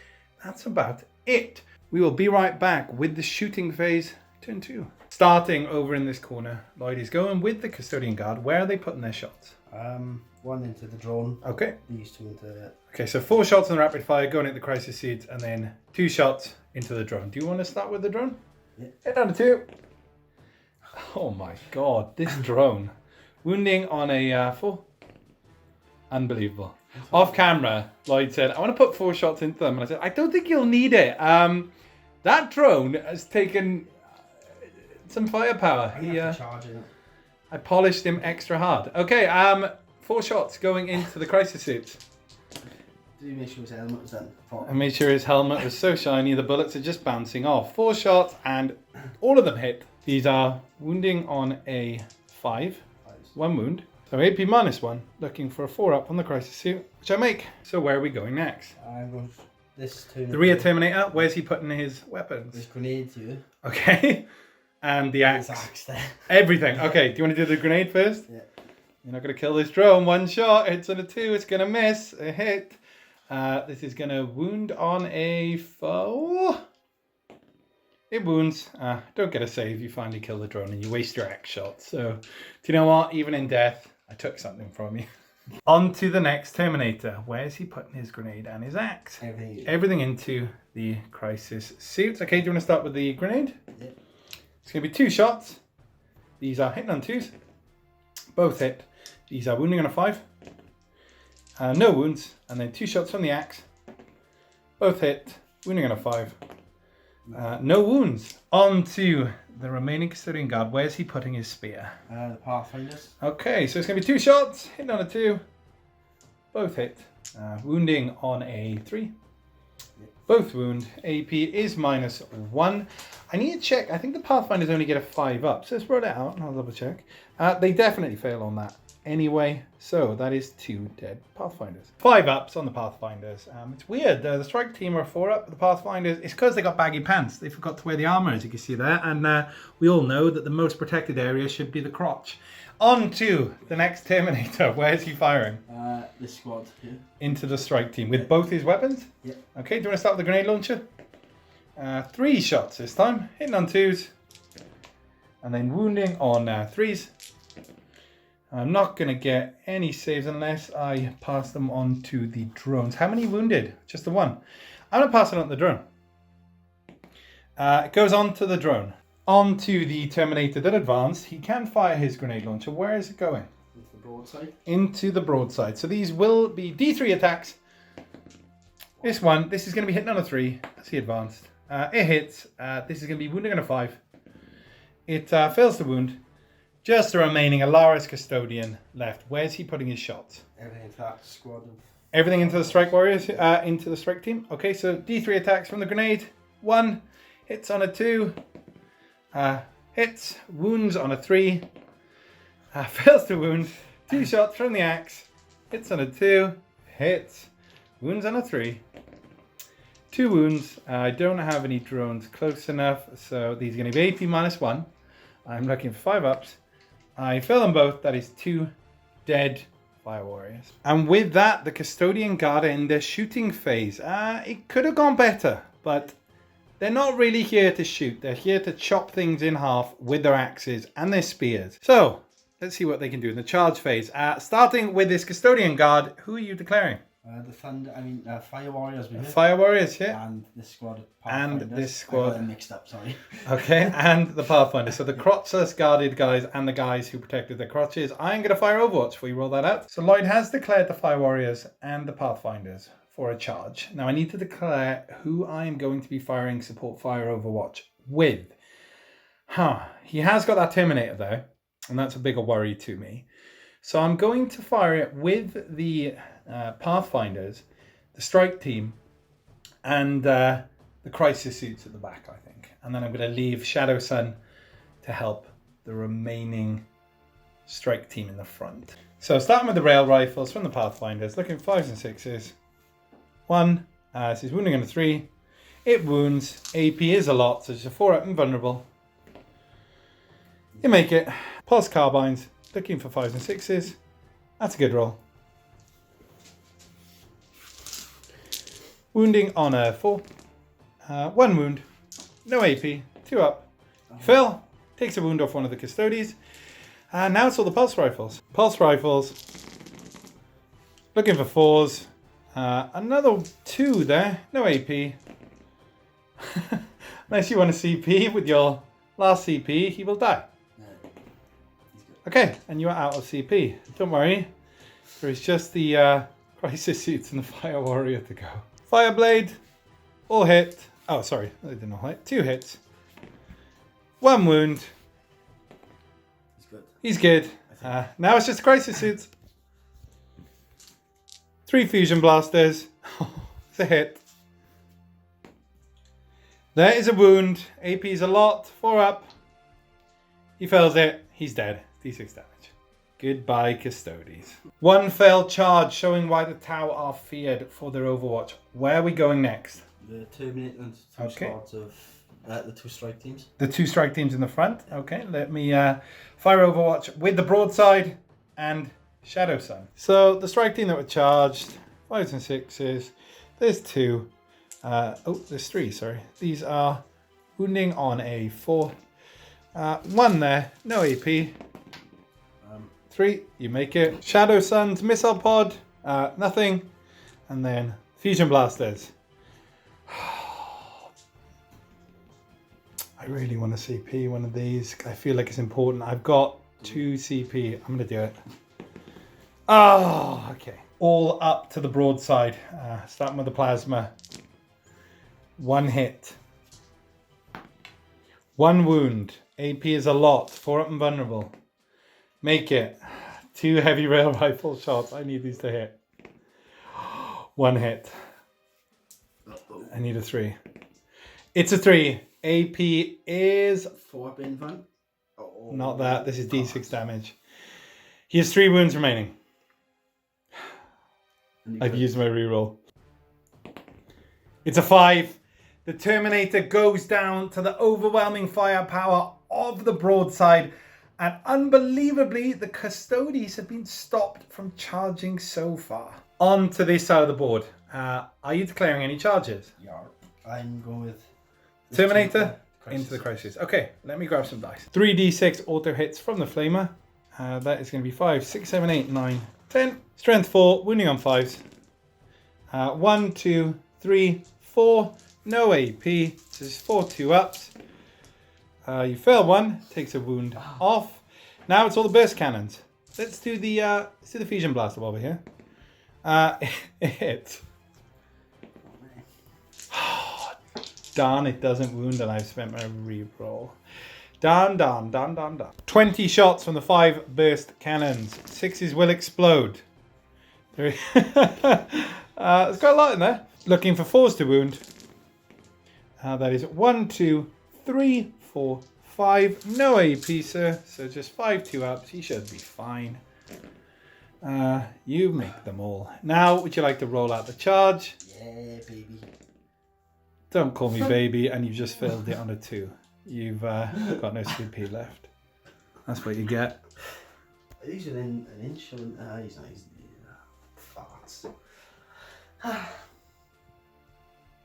That's about it. We will be right back with the shooting phase, turn 2. Starting over in this corner, Lloyd is going with the Custodian Guard. Where are they putting their shots? 1 into the drone. Okay. These 2 into... Okay, so 4 shots on the rapid fire going into the crisis suit and then 2 shots into the drone. Do you want to start with the drone? Yeah. Hit down to 2. Oh my god, this drone. Wounding on a 4. Unbelievable. Off camera, Lloyd said, I want to put 4 shots into them. And I said, I don't think you'll need it. That drone has taken some firepower. I polished him extra hard. Okay, 4 shots going into the crisis suit. Did you make sure his helmet was then? I made sure his helmet was so shiny the bullets are just bouncing off. 4 shots and all of them hit. These are wounding on a 5. 1 wound. So AP -1, looking for a 4 up on the crisis suit, which I make. So where are we going next? I'm going for this Terminator. The rear Terminator, where's he putting his weapons? This grenade too. Okay. And the axe. Axe there. Everything. Okay, do you want to do the grenade first? Yeah. You're not going to kill this drone. 1 shot, hits on a 2, it's going to miss. A hit. This is going to wound on a 4. It wounds. Don't get a save. You finally kill the drone and you waste your axe shot. So, do you know what? Even in death, I took something from you. On to the next Terminator. Where's he putting his grenade and his axe? Everything into the crisis suit. Okay, do you want to start with the grenade? Yeah. It's going to be 2 shots. These are hitting on 2s. Both hit. These are wounding on a 5. No wounds. And then 2 shots from the axe. Both hit. Wounding on a 5. No wounds. On to the remaining Custodian Guard. Where's he putting his spear? The Pathfinders. Okay, so it's going to be 2 shots. Hitting on a 2. Both hit. Wounding on a 3. Both wound. AP is -1. I need to check. I think the Pathfinders only get a 5 up. So let's roll it out and I'll double check. They definitely fail on that anyway. So that is 2 dead Pathfinders. 5 ups on the Pathfinders. It's weird. The strike team are 4 up. The Pathfinders, it's because they got baggy pants. They forgot to wear the armor, as you can see there. And we all know that the most protected area should be the crotch. On to the next Terminator. Where's he firing? This squad here. Into the strike team with both his weapons? Yeah. Okay, do you want to start with the grenade launcher? 3 shots this time. Hitting on 2s. And then wounding on 3s. I'm not going to get any saves unless I pass them on to the drones. How many wounded? Just the 1. I'm going to pass it on to the drone. It goes on to the drone. On to the Terminator that advanced. He can fire his grenade launcher. Where is it going? Into the broadside. Into the broadside. So these will be D3 attacks. This one, this is going to be hitting on a 3 as he advanced. It hits. This is going to be wounding on a 5. It fails to wound. Just the remaining Alaris Custodian left. Where's he putting his shots? Everything into that squad. Everything into the strike warriors, into the strike team. Okay, so D3 attacks from the grenade. 1 hits on a 2. Hits, wounds on a 3. Fails to wound. 2 shots from the axe. Hits on a 2. Hits, wounds on a 3. 2 wounds. I don't have any drones close enough, so these are going to be AP -1. I'm looking for 5 ups. I fail them both. That is 2 dead fire warriors. And with that, the Custodian Guard are in their shooting phase. It could have gone better, but they're not really here to shoot. They're here to chop things in half with their axes and their spears. So let's see what they can do in the charge phase. Starting with this Custodian Guard, who are you declaring? Fire Warriors. Fire Warriors, yeah. And this squad. And this squad. I got them mixed up, sorry. Okay, and the Pathfinder. So the crotchless guarded guys and the guys who protected their crotches. I'm going to fire Overwatch before you roll that out. So Lloyd has declared the Fire Warriors and the Pathfinders for a charge. Now I need to declare who I am going to be firing support fire Overwatch with. He has got that Terminator there, and that's a bigger worry to me. So I'm going to fire it with the Pathfinders, the strike team, and the crisis suits at the back, I think. And then I'm going to leave Shadow Sun to help the remaining strike team in the front. So starting with the rail rifles from the Pathfinders, looking for 5s and 6s. 1, this is wounding on a 3. It wounds. AP is a lot, so it's a 4 up and vulnerable. You make it. Pulse carbines, looking for 5s and 6s. That's a good roll. Wounding on a 4. 1 wound. No AP. 2 up. Phil takes a wound off one of the Custodes. And now it's all the pulse rifles. Pulse rifles. Looking for 4s. Another 2 there. No AP. Unless you want a CP with your last CP, he will die. Okay, and you are out of CP. Don't worry. There is just the crisis suits and the Fire Warrior to go. Fireblade. All hit. Oh, sorry. I didn't know. 2 hits. 1 wound. He's good. Now it's just crisis suits. 3 fusion blasters. It's a hit. There is a wound. AP is a lot. 4 up. He fails it. He's dead. D6 damage. Goodbye, Custodes. 1 failed charge, showing why the Tau are feared for their Overwatch. Where are we going next? The Terminator and 2 squads of the 2 strike teams. The 2 strike teams in the front. Okay, let me fire Overwatch with the broadside and Shadow Sun. So the strike team that were charged, 5s and 6s. There's 2. There's 3, sorry. These are wounding on a 4. 1 there, no AP. 3, you make it. Shadow Sun's missile pod, nothing. And then fusion blasters. I really want to CP one of these. I feel like it's important. I've got 2 CP. I'm going to do it. Oh, okay. All up to the broadside. Starting with the plasma. 1 hit. 1 wound. AP is a lot. 4 up and vulnerable. Make it. 2 heavy rail rifle shots. I need these to hit. 1 hit. I need a 3. It's a 3. AP is 4 up in front. Not that. This is D6 damage. He has 3 wounds remaining. I've used my reroll. It's a 5. The Terminator goes down to the overwhelming firepower of the broadside. And unbelievably, the Custodes have been stopped from charging so far. On to this side of the board. Are you declaring any charges? Yeah, I'm going with Terminator into the crisis. Okay, let me grab some dice. 3d6 auto hits from the Flamer. That is going to be 5, 6, 7, 8, 9, 10. Strength 4, wounding on 5s. 1, 2, 3, 4. No AP. This is 4 2-ups. You fail 1, takes a wound off. Now it's all the burst cannons. Let's do the fusion blaster while we're here. It hits. Darn, it doesn't wound, and I've spent my reroll. Darn. 20 shots from the 5 burst cannons. 6s will explode. There's quite a lot in there. Looking for 4s to wound. That is 1, 2, 3, 4, 5. No AP, sir. So just 5 2-ups. He should be fine. You make them all. Now, would you like to roll out the charge? Yeah, baby. Don't call me baby, and you've just failed it on a 2. You've got no CP left. That's what you get. He's an inch. He's nice. Farts.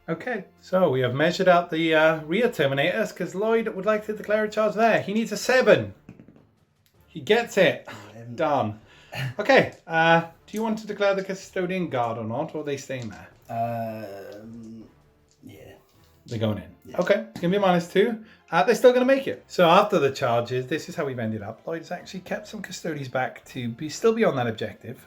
Okay, so we have measured out the rear Terminators because Lloyd would like to declare a charge there. He needs a 7. He gets it. Done. Okay. Do you want to declare the Custodian Guard or not? Or are they staying there? Yeah. They're going in. Yeah. Okay. It's going to be a -2. They're still going to make it. So after the charges, this is how we've ended up. Lloyd's actually kept some Custodes back to still be on that objective.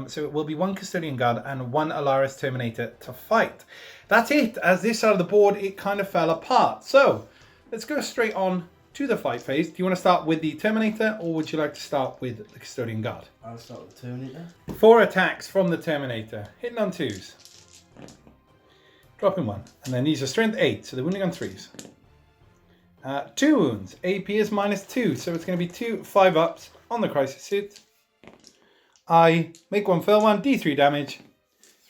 So it will be 1 Custodian Guard and 1 Alaris Terminator to fight. That's it. As this side of the board, it kind of fell apart. So let's go straight on to the fight phase. Do you want to start with the Terminator or would you like to start with the Custodian Guard? I'll start with the Terminator. 4 attacks from the Terminator. Hitting on 2s. Dropping 1. And then these are strength 8, so they're wounding on 3s. 2 wounds. AP is -2, so it's going to be 2 5-ups on the crisis suit. I make 1 fail 1, D3 damage.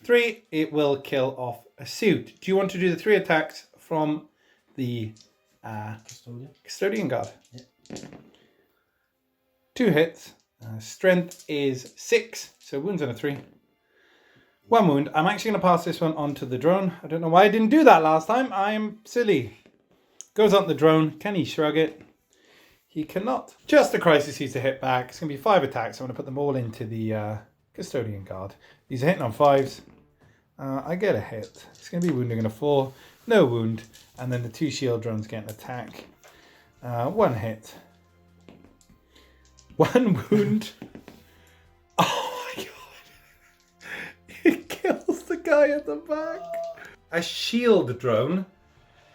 3, it will kill off a suit. Do you want to do the 3 attacks from the Custodian Guard? Yeah. 2 hits. Strength is 6, so wounds on a 3. 1 wound. I'm actually going to pass this one on to the drone. I don't know why I didn't do that last time. I'm silly. Goes on the drone. Can he shrug it? He cannot. Just a crisis suit to hit back. It's going to be 5 attacks. I'm going to put them all into the Custodian Guard. These are hitting on 5s. I get a hit. It's going to be wounding on a 4. No wound. And then the 2 shield drones get an attack. 1 hit. 1 wound. Oh my god. It kills the guy at the back. A shield drone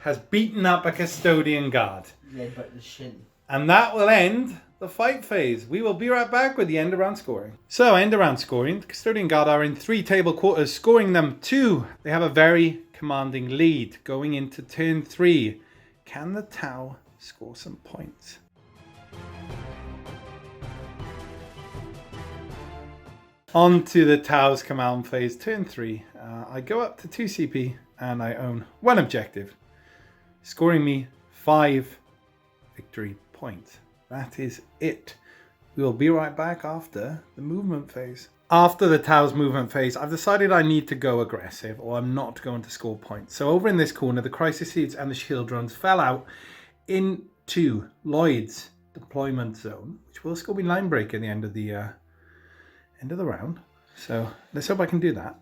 has beaten up a Custodian Guard. Yeah, but the shin. And that will end the fight phase. We will be right back with the end of round scoring. So, end of round scoring. The Custodian Guard are in 3 table quarters, scoring them 2. They have a very commanding lead going into turn 3. Can the Tau score some points? On to the Tau's command phase, turn 3. I go up to 2 CP and I own 1 objective, scoring me 5 victory points. That is it. We will be right back after the movement phase. After the Tau's movement phase, I've decided I need to go aggressive or I'm not going to score points. So over in this corner, the crisis suits and the shield drones fell out into Lloyd's deployment zone, which will score me line break at the end of the round. So let's hope I can do that.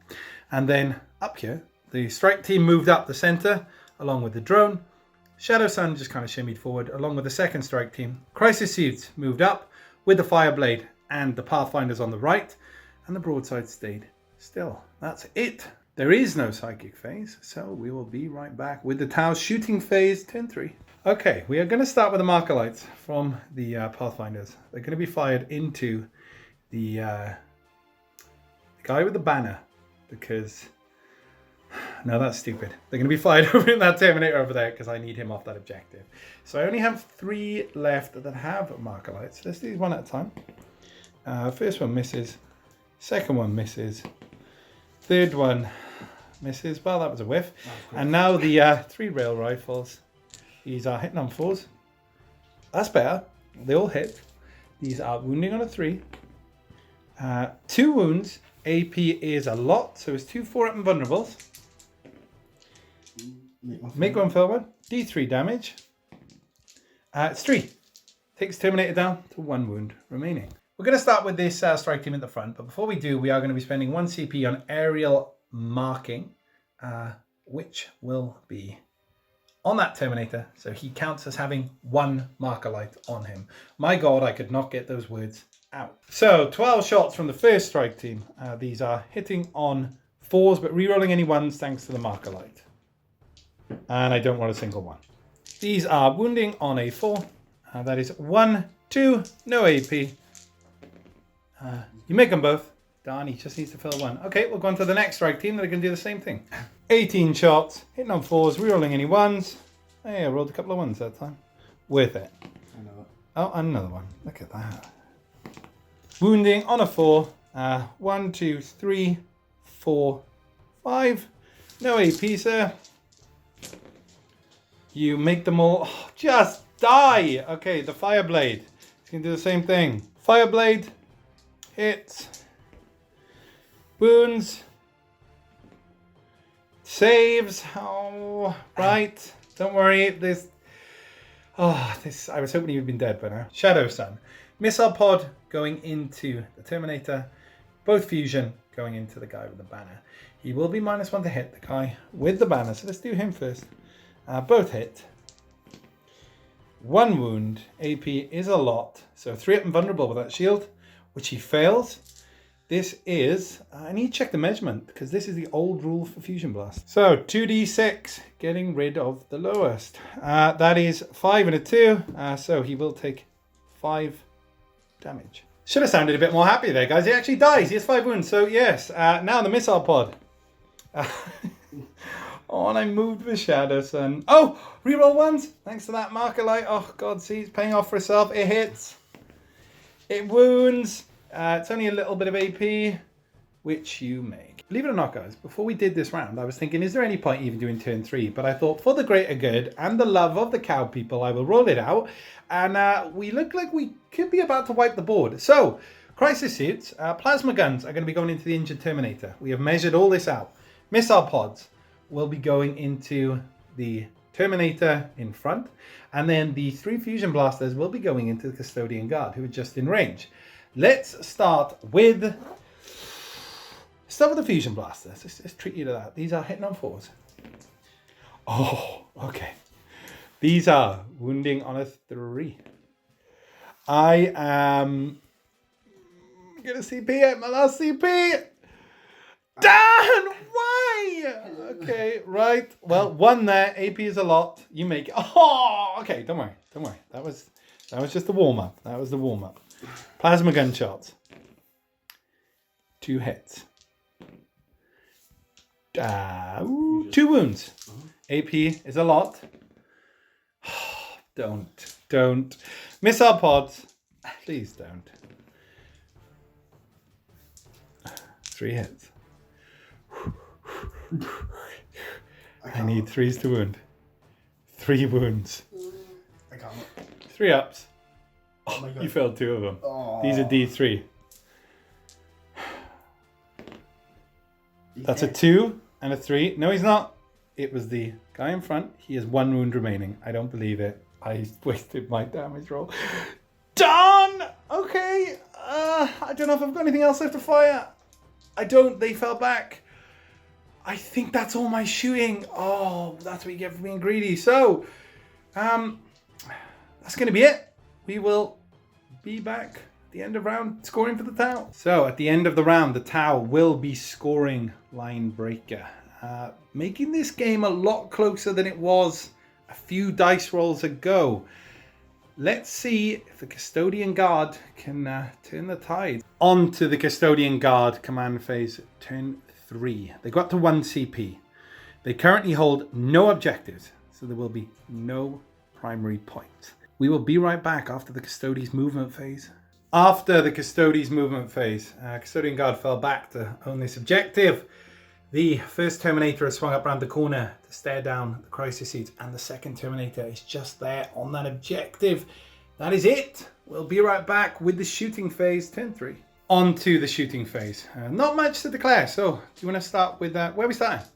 And then up here, the strike team moved up the center along with the drone. Shadow Sun just kind of shimmied forward along with the second strike team. Crisis suits moved up with the Fireblade and the Pathfinders on the right, and the broadside stayed still. That's it. There is no psychic phase, so we will be right back with the Tau shooting phase, turn 3. Okay, we are going to start with the marker lights from the Pathfinders. They're going to be fired into the guy with the banner, because no, that's stupid. They're going to be fired over in that Terminator over there because I need him off that objective. So I only have 3 left that have marker lights. Let's do these one at a time. First one misses. Second one misses. Third one misses. Well, that was a whiff. And now the 3 rail rifles. These are hitting on 4s. That's better. They all hit. These are wounding on a 3. 2 wounds. AP is a lot, so it's 2 4-up and vulnerables. Make 1 fail 1. D3 damage. It's 3. Takes Terminator down to 1 wound remaining. We're going to start with this strike team at the front, but before we do, we are going to be spending 1 CP on aerial marking, which will be on that Terminator, so he counts as having 1 marker light on him. My god, I could not get those words out. So 12 shots from the first strike team. These are hitting on 4s, but re-rolling any 1s thanks to the marker light. And I don't want a single 1. These are wounding on a 4. That is 1, 2, no AP. You make them both. Darn, he just needs to fill 1. Okay, we'll go on to the next strike team that are going to do the same thing. 18 shots, hitting on 4s, re-rolling any 1s. Hey, I rolled a couple of 1s that time. Worth it. Oh, another 1. Look at that. Wounding on a 4. 1, 2, 3, 4, 5. No AP, sir. You make them all. Oh, just die. Okay, the Fireblade. It's going to do the same thing. Fireblade. Hits. Wounds. Saves. Oh, right. Don't worry. I was hoping he would have been dead by now. Shadow Sun. Missile pod going into the Terminator. Both fusion going into the guy with the banner. He will be -1 to hit the guy with the banner. So let's do him first. Both hit. 1 wound. AP is a lot. So 3 up and vulnerable with that shield, which he fails. This is, I need to check the measurement because this is the old rule for Fusion Blast. So 2d6, getting rid of the lowest. That is 5 and a 2. So he will take 5 damage. Should have sounded a bit more happy there, guys. He actually dies. He has 5 wounds. So yes, now the missile pod. Oh, and I moved the Shadow Sun. Oh, reroll 1s. Thanks to that marker light. Oh, God, see, it's paying off for itself. It hits. It wounds. It's only a little bit of AP, which you make. Believe it or not, guys, before we did this round, I was thinking, is there any point even doing turn 3? But I thought, for the greater good and the love of the cow people, I will roll it out. And we look like we could be about to wipe the board. So, crisis suits, plasma guns are going to be going into the injured Terminator. We have measured all this out. Missile pods will be going into the Terminator in front. And then the 3 fusion blasters will be going into the Custodian Guard, who are just in range. Let's start with the fusion blasters. Let's treat you to that. These are hitting on 4s. Oh, okay. These are wounding on a 3. I am gonna CP at my last CP. Dan, why? Okay, right. Well, 1 there. AP is a lot. You make it. Oh, okay. Don't worry. That was just the warm up. That was the warm up. Plasma gunshots. 2 hits. 2 wounds. AP is a lot. Don't. Missile pods. Please don't. 3 hits. I need 3s to wound. 3 wounds. I can't. 3 ups. Oh my God. You failed 2 of them. Oh. These are D3. That's a 2 and a 3. No, he's not. It was the guy in front. He has 1 wound remaining. I don't believe it. I wasted my damage roll. Done! Okay. I don't know if I've got anything else left to fire. I don't. They fell back. I think that's all my shooting. Oh, that's what you get for being greedy. So, that's going to be it. We will be back at the end of round scoring for the Tau. So, at the end of the round, the Tau will be scoring Line Breaker. Making this game a lot closer than it was a few dice rolls ago. Let's see if the Custodian Guard can turn the tide. On to the Custodian Guard command phase, turn 3. They got to 1 CP. They currently hold no objectives, so there will be no primary points. We will be right back after the Custodes movement phase. After the Custodes movement phase, Custodian Guard fell back to own this objective. The first Terminator has swung up around the corner to stare down the crisis suit, and the second Terminator is just there on that objective. That is it. We'll be right back with the shooting phase, turn 3. On to the shooting phase. Not much to declare, so do you want to start with where are we starting?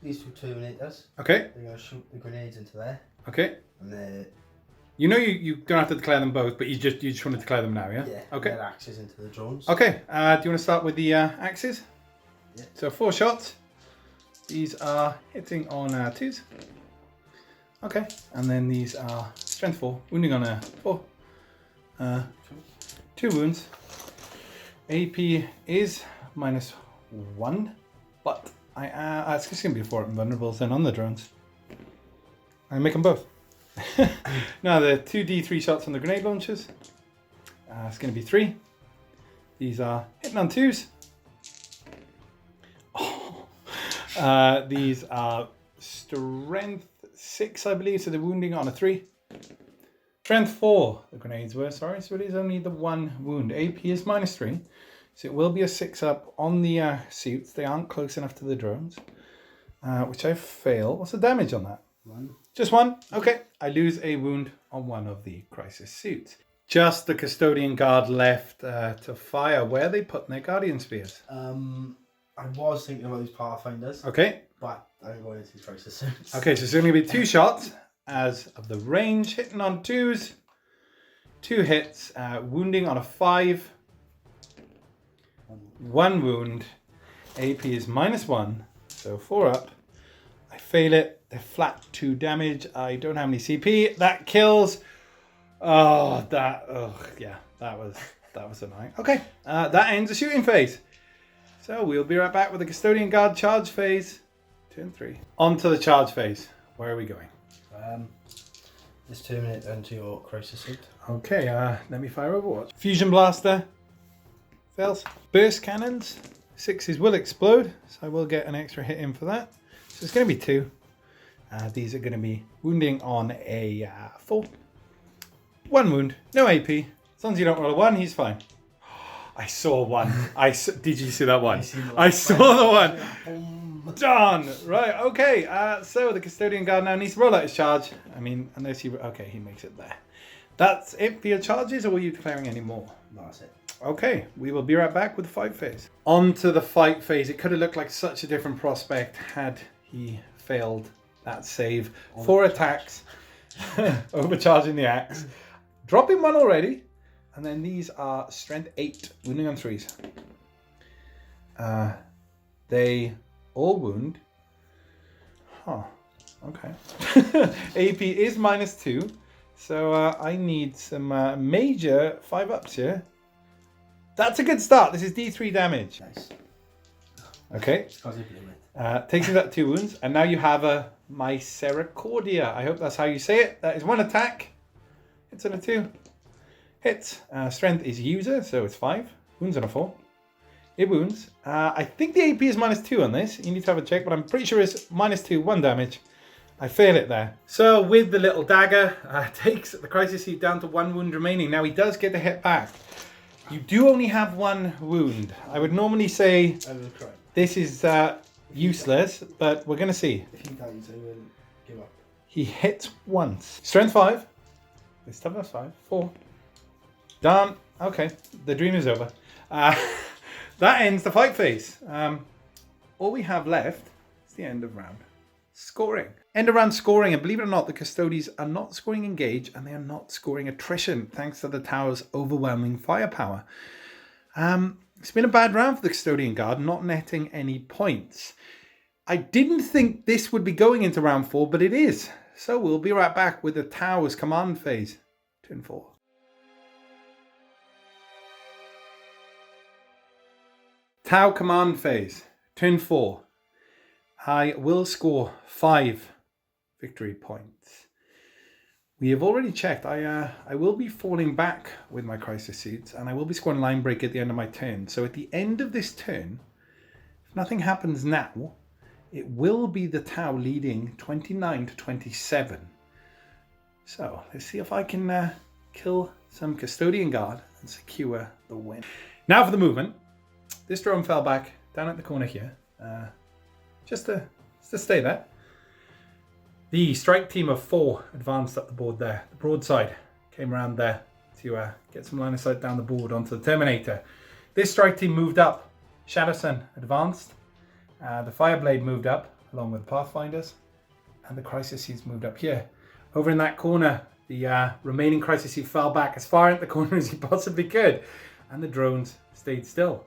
These 2 Terminators. Okay. They're going to shoot the grenades into there. Okay. And they're... You know you don't have to declare them both, but you just want to declare them now, yeah? Yeah. Okay. Their axes into the drones. Okay. Do you want to start with the axes? Yeah. So 4 shots. These are hitting on 2s. Okay. And then these are strength 4, wounding on a 4. 2 wounds. AP is -1, but it's just going to be 4 vulnerables then on the drones. I make them both. Now the 2 D3 shots on the grenade launchers. It's going to be 3. These are hitting on 2s. Oh. These are strength 6, I believe, so they're wounding on a 3. Strength 4, the grenades were, sorry, so it is only the 1 wound. AP is -3, so it will be a 6 up on the suits. They aren't close enough to the drones, which I fail. What's the damage on that? 1. Just 1? Okay. I lose a wound on 1 of the crisis suits. Just the Custodian Guard left to fire. Where are they putting their Guardian Spears? I was thinking about these Pathfinders. Okay. But I'm going into these crisis suits. Okay, so it's only going to be 2 shots as of the range. Hitting on 2s 2 hits, wounding on a 5. 1 wound. AP is -1, so 4 up. I fail it. They're flat 2 damage. I don't have any CP. That kills. Oh, yeah, that was annoying. Okay, that ends the shooting phase. So we'll be right back with the Custodian Guard charge phase. Turn 3. On to the charge phase. Where are we going? Just 2 minutes into your crisis suit. Okay, let me fire Overwatch. Fusion Blaster. Fails. Burst Cannons. 6s will explode, so I will get an extra hit in for that. So it's going to be 2. These are going to be wounding on a 4. 1 wound. No AP. As long as you don't roll a 1, he's fine. I saw 1. Did you see that one? I saw the one. Done. Right, okay. So the Custodian Guard now needs to roll out his charge. I mean, unless he... Okay, he makes it there. That's it for your charges, or were you declaring any more? No, that's it. Okay, we will be right back with the fight phase. On to the fight phase. It could have looked like such a different prospect had he failed that save. 4 attacks, overcharging the axe, dropping 1 already, and then these are strength 8, wounding on 3s. They all wound. Huh, okay. AP is -2, so I need some major 5-ups here. That's a good start. This is D3 damage. Nice. Okay. Takes you that 2 wounds, and now you have a Misericordia. I hope that's how you say it. That is 1 attack. Hits on a 2. Hits. Strength is user, so it's 5. Wounds on a 4. It wounds. I think the AP is -2 on this. You need to have a check, but I'm pretty sure it's -2, 1 damage. I fail it there. So with the little dagger, takes the crisis suit down to 1 wound remaining. Now he does get the hit back. You do only have 1 wound. I would normally say this is useless, but we're going to see. If he dies, I will give up. He hits once. Strength 5. This toughness 5. 4. Done. Okay, the dream is over. That ends the fight phase. All we have left is the end of round scoring. End of round scoring, and believe it or not, the Custodes are not scoring engage and they are not scoring attrition thanks to the tower's overwhelming firepower. It's been a bad round for the Custodian Guard, not netting any points. I didn't think this would be going into round 4, but it is. So we'll be right back with the tower's command phase. Turn 4. Tau command phase. Turn 4. I will score 5 victory points. We have already checked. I will be falling back with my crisis suits, and I will be scoring line break at the end of my turn. So at the end of this turn, if nothing happens now, it will be the Tau leading 29 to 27. So let's see if I can kill some Custodian Guard and secure the win. Now for the movement. This drone fell back down at the corner here, just to stay there. The strike team of 4 advanced up the board there. The broadside came around there to get some line of sight down the board onto the Terminator. This strike team moved up. Shadow Sun advanced. The Fireblade moved up along with the Pathfinders. And the Crisis Suits moved up here. Over in that corner, the remaining Crisis Suit fell back as far at the corner as he possibly could. And the drones stayed still.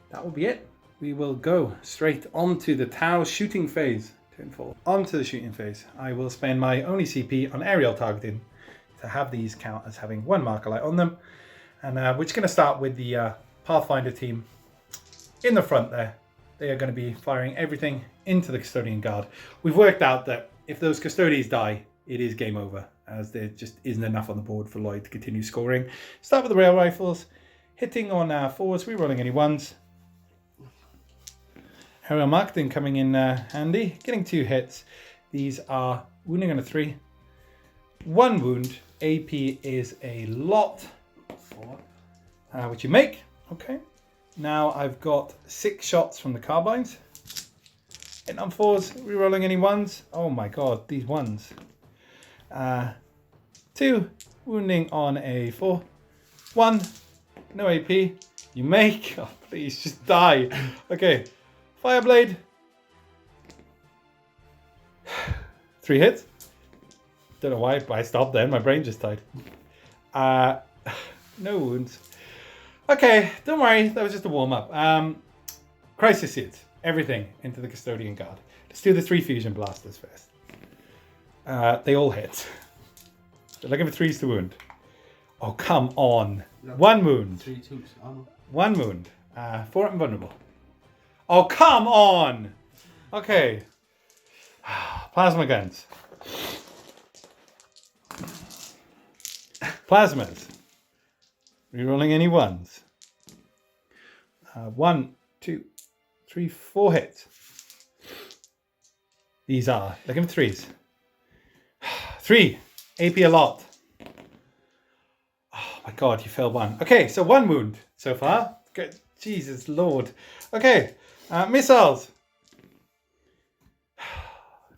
That will be it. We will go straight onto the Tau shooting phase. Turn 4. Onto the shooting phase. I will spend my only CP on aerial targeting to have these count as having 1 marker light on them. And we're just going to start with the Pathfinder team in the front there. They are going to be firing everything into the Custodian Guard. We've worked out that if those Custodes die, it is game over, as there just isn't enough on the board for Lloyd to continue scoring. Start with the rail rifles. Hitting on 4s, rerolling any 1s. Aerial marketing coming in handy, getting 2 hits. These are wounding on a 3. 1 wound. AP is a lot. 4. Which you make. Okay. Now I've got 6 shots from the carbines. Hitting on 4s, rerolling any 1s. Oh my god, these 1s. 2 wounding on a 4. 1, no AP. You make. Oh, please just die. Okay. Fireblade. 3 hits. Don't know why, but I stopped there. My brain just died. No wounds. Okay, don't worry. That was just a warm-up. Crisis suits. Everything into the Custodian Guard. Let's do the 3 fusion blasters first. They all hit. They're looking for 3s to wound. Oh, come on. 1 wound. 3 twos. Oh, no. 1 wound. 4 invulnerable. Oh, come on! Okay. Plasma guns. Plasmas. Rerolling any 1s. 1, 2, 3, 4 hits. These are looking for 3s. 3. AP a lot. Oh my god, you failed 1. Okay, so 1 wound so far. Good. Jesus Lord. Okay, missiles.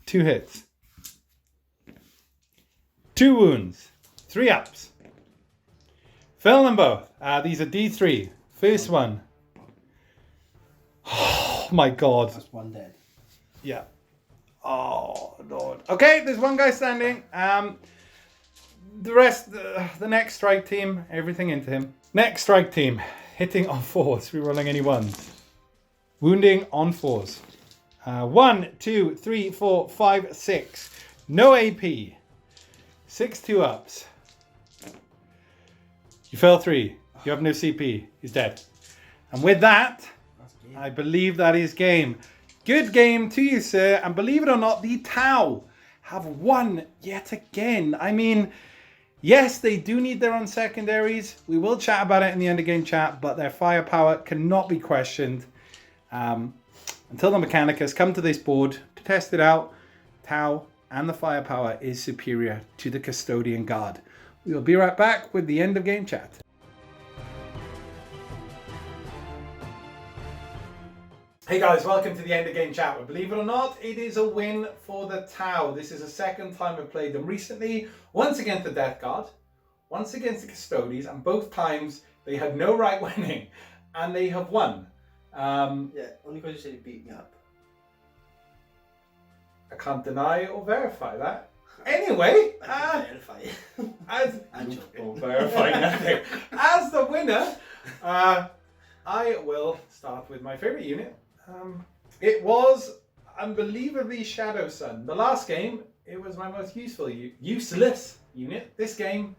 2 hits. 2 wounds. 3 ups. Fail them both. These are D3. First one. Oh my god. That's 1 dead. Yeah. Oh Lord. Okay, there's 1 guy standing. The rest, the next strike team, everything into him. Next strike team, hitting on 4s, rerolling any 1s. Wounding on 4s. 1, 2, 3, 4, 5, 6. No AP. 6 2-ups. You fail 3. You have no CP. He's dead. And with that, I believe that is game. Good game to you, sir. And believe it or not, the Tau have won yet again. I mean, yes, they do need their own secondaries. We will chat about it in the end of game chat, but their firepower cannot be questioned. Until the Mechanicus come to this board to test it out, Tau and the firepower is superior to the Custodian Guard. We will be right back with the end of game chat. Hey guys, welcome to the end of game chat. Well, believe it or not, it is a win for the Tau. This is the second time I've played them recently. Once against the Death Guard, once against the Custodes, and both times they had no right winning, and they have won. Yeah, only because you said he beat me up. I can't deny or verify that. Anyway, verify it. as I'm or verify nothing. As the winner, I will start with my favorite unit. It was unbelievably Shadow Sun. The last game, it was my most useless unit. This game,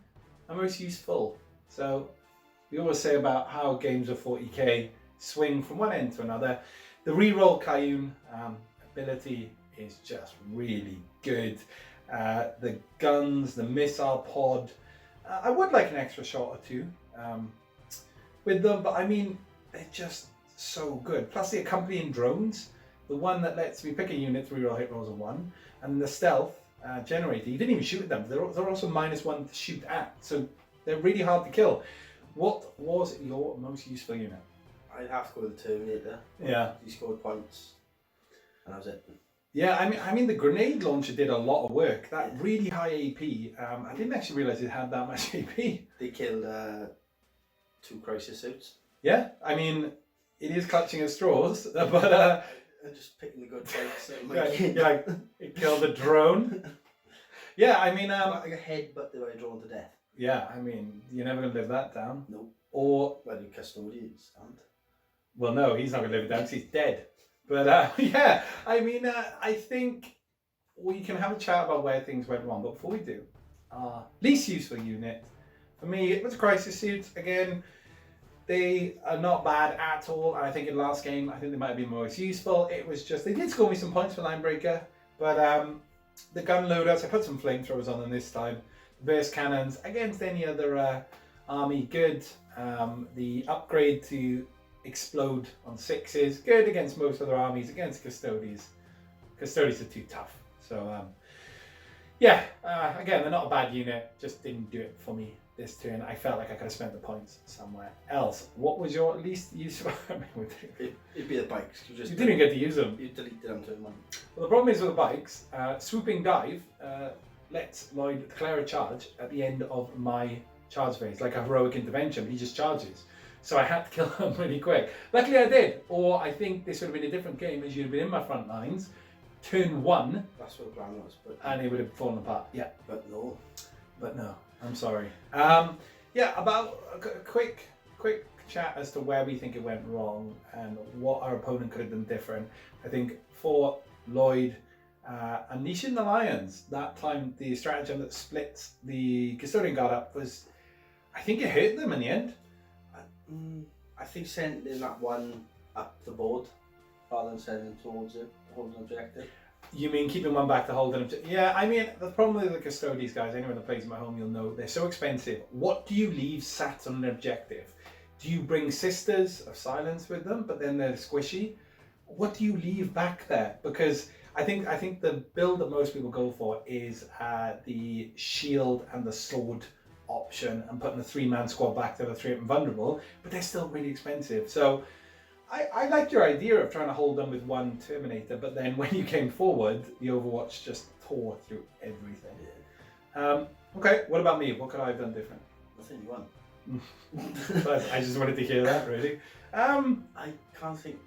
my most useful. So we always say about how games of 40k swing from one end to another. The reroll Kayun ability is just really good. The guns, the missile pod. I would like an extra shot or 2 with them, but I mean, they're just so good. Plus the accompanying drones, the one that lets me pick a unit, 3 roll hit rolls of 1, and the stealth generator. You didn't even shoot at them. They're also -1 to shoot at, so they're really hard to kill. What was your most useful unit? I'd have to go with the Terminator. Yeah. He scored points, and that was it. Yeah, I mean the grenade launcher did a lot of work. That really high AP. I didn't actually realize it had that much AP. They killed 2 crisis suits. Yeah, I mean it is clutching at straws, but I'm just picking the good fights. like it killed a drone. Yeah, I mean like a headbutt that I drawn to death. yeah, I mean you're never gonna live that down. No. Or Well, the Custodians aren't. well, no, he's not gonna live it down because he's dead. But yeah, I mean I think we can have a chat about where things went wrong. But before we do, least useful unit for me it was Crisis Suits again. They are not bad at all, and I think in the last game, I think they might have been most useful. It was just, they did score me some points for Linebreaker, but the gun loaders, I put some flamethrowers on them this time. The burst cannons, against any other army, good. The upgrade to explode on 6s, good against most other armies, against Custodes. Custodes are too tough. So yeah, again, they're not a bad unit, just didn't do it for me this turn. I felt like I could have spent the points somewhere else. What was your least useful? I mean, It'd be the bikes. You didn't get to use them. You deleted them turn 1. Well, the problem is with the bikes, swooping dive lets Lloyd declare a charge at the end of my charge phase, like a heroic intervention, but he just charges. So I had to kill him really quick. Luckily I did, or I think this would have been a different game as you'd have been in my front lines, turn 1. That's what the plan was. But and it would have fallen apart. Yeah. But no. But no, I'm sorry. Yeah, about a quick chat as to where we think it went wrong and what our opponent could have done different. I think for Lloyd, unleashing the lions that time, the stratagem that splits the custodian guard up was, I think it hurt them in the end. I think sending that one up the board rather than sending towards it, hold an objective. You mean keeping one back to hold an objective? Yeah, I mean, the problem with the Custodes guys, anyone that plays them at home, you'll know they're so expensive. What do you leave sat on an objective? Do you bring Sisters of Silence with them, but then they're squishy? What do you leave back there? Because I think the build that most people go for is the shield and the sword option and putting a 3-man squad back that are 3 up and vulnerable, but they're still really expensive. So I liked your idea of trying to hold them with one Terminator, but then when you came forward, the Overwatch just tore through everything. Yeah. Okay, what about me? What could I have done different? Nothing, you won. I just wanted to hear that, really. I can't think.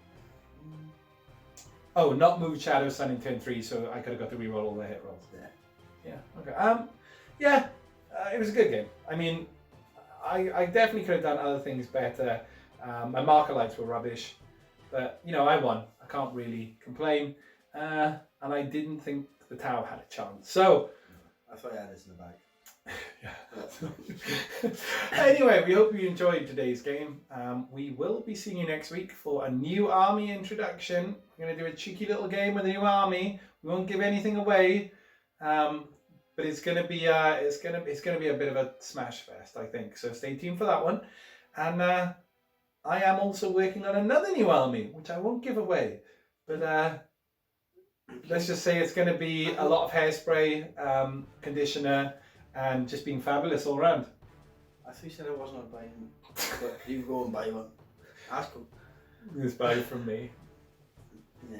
Oh, not move Shadow Sun in turn 3, so I could have got to reroll all the hit rolls. Yeah. Okay. Yeah. It was a good game. I mean, I definitely could have done other things better. My marker lights were rubbish, but you know, I won. I can't really complain. And I didn't think the tower had a chance. So I thought I had this in the bag. Yeah. Anyway, we hope you enjoyed today's game. We will be seeing you next week for a new army introduction. We're going to do a cheeky little game with a new army. We won't give anything away, but it's going to be it's going to be a bit of a smash fest, I think. So stay tuned for that one. And I am also working on another new army, which I won't give away, but let's just say it's going to be a lot of hairspray, conditioner, and just being fabulous all around. I thought you said I wasn't buying one, but you go and buy one. That's cool. This buy from me. Yeah.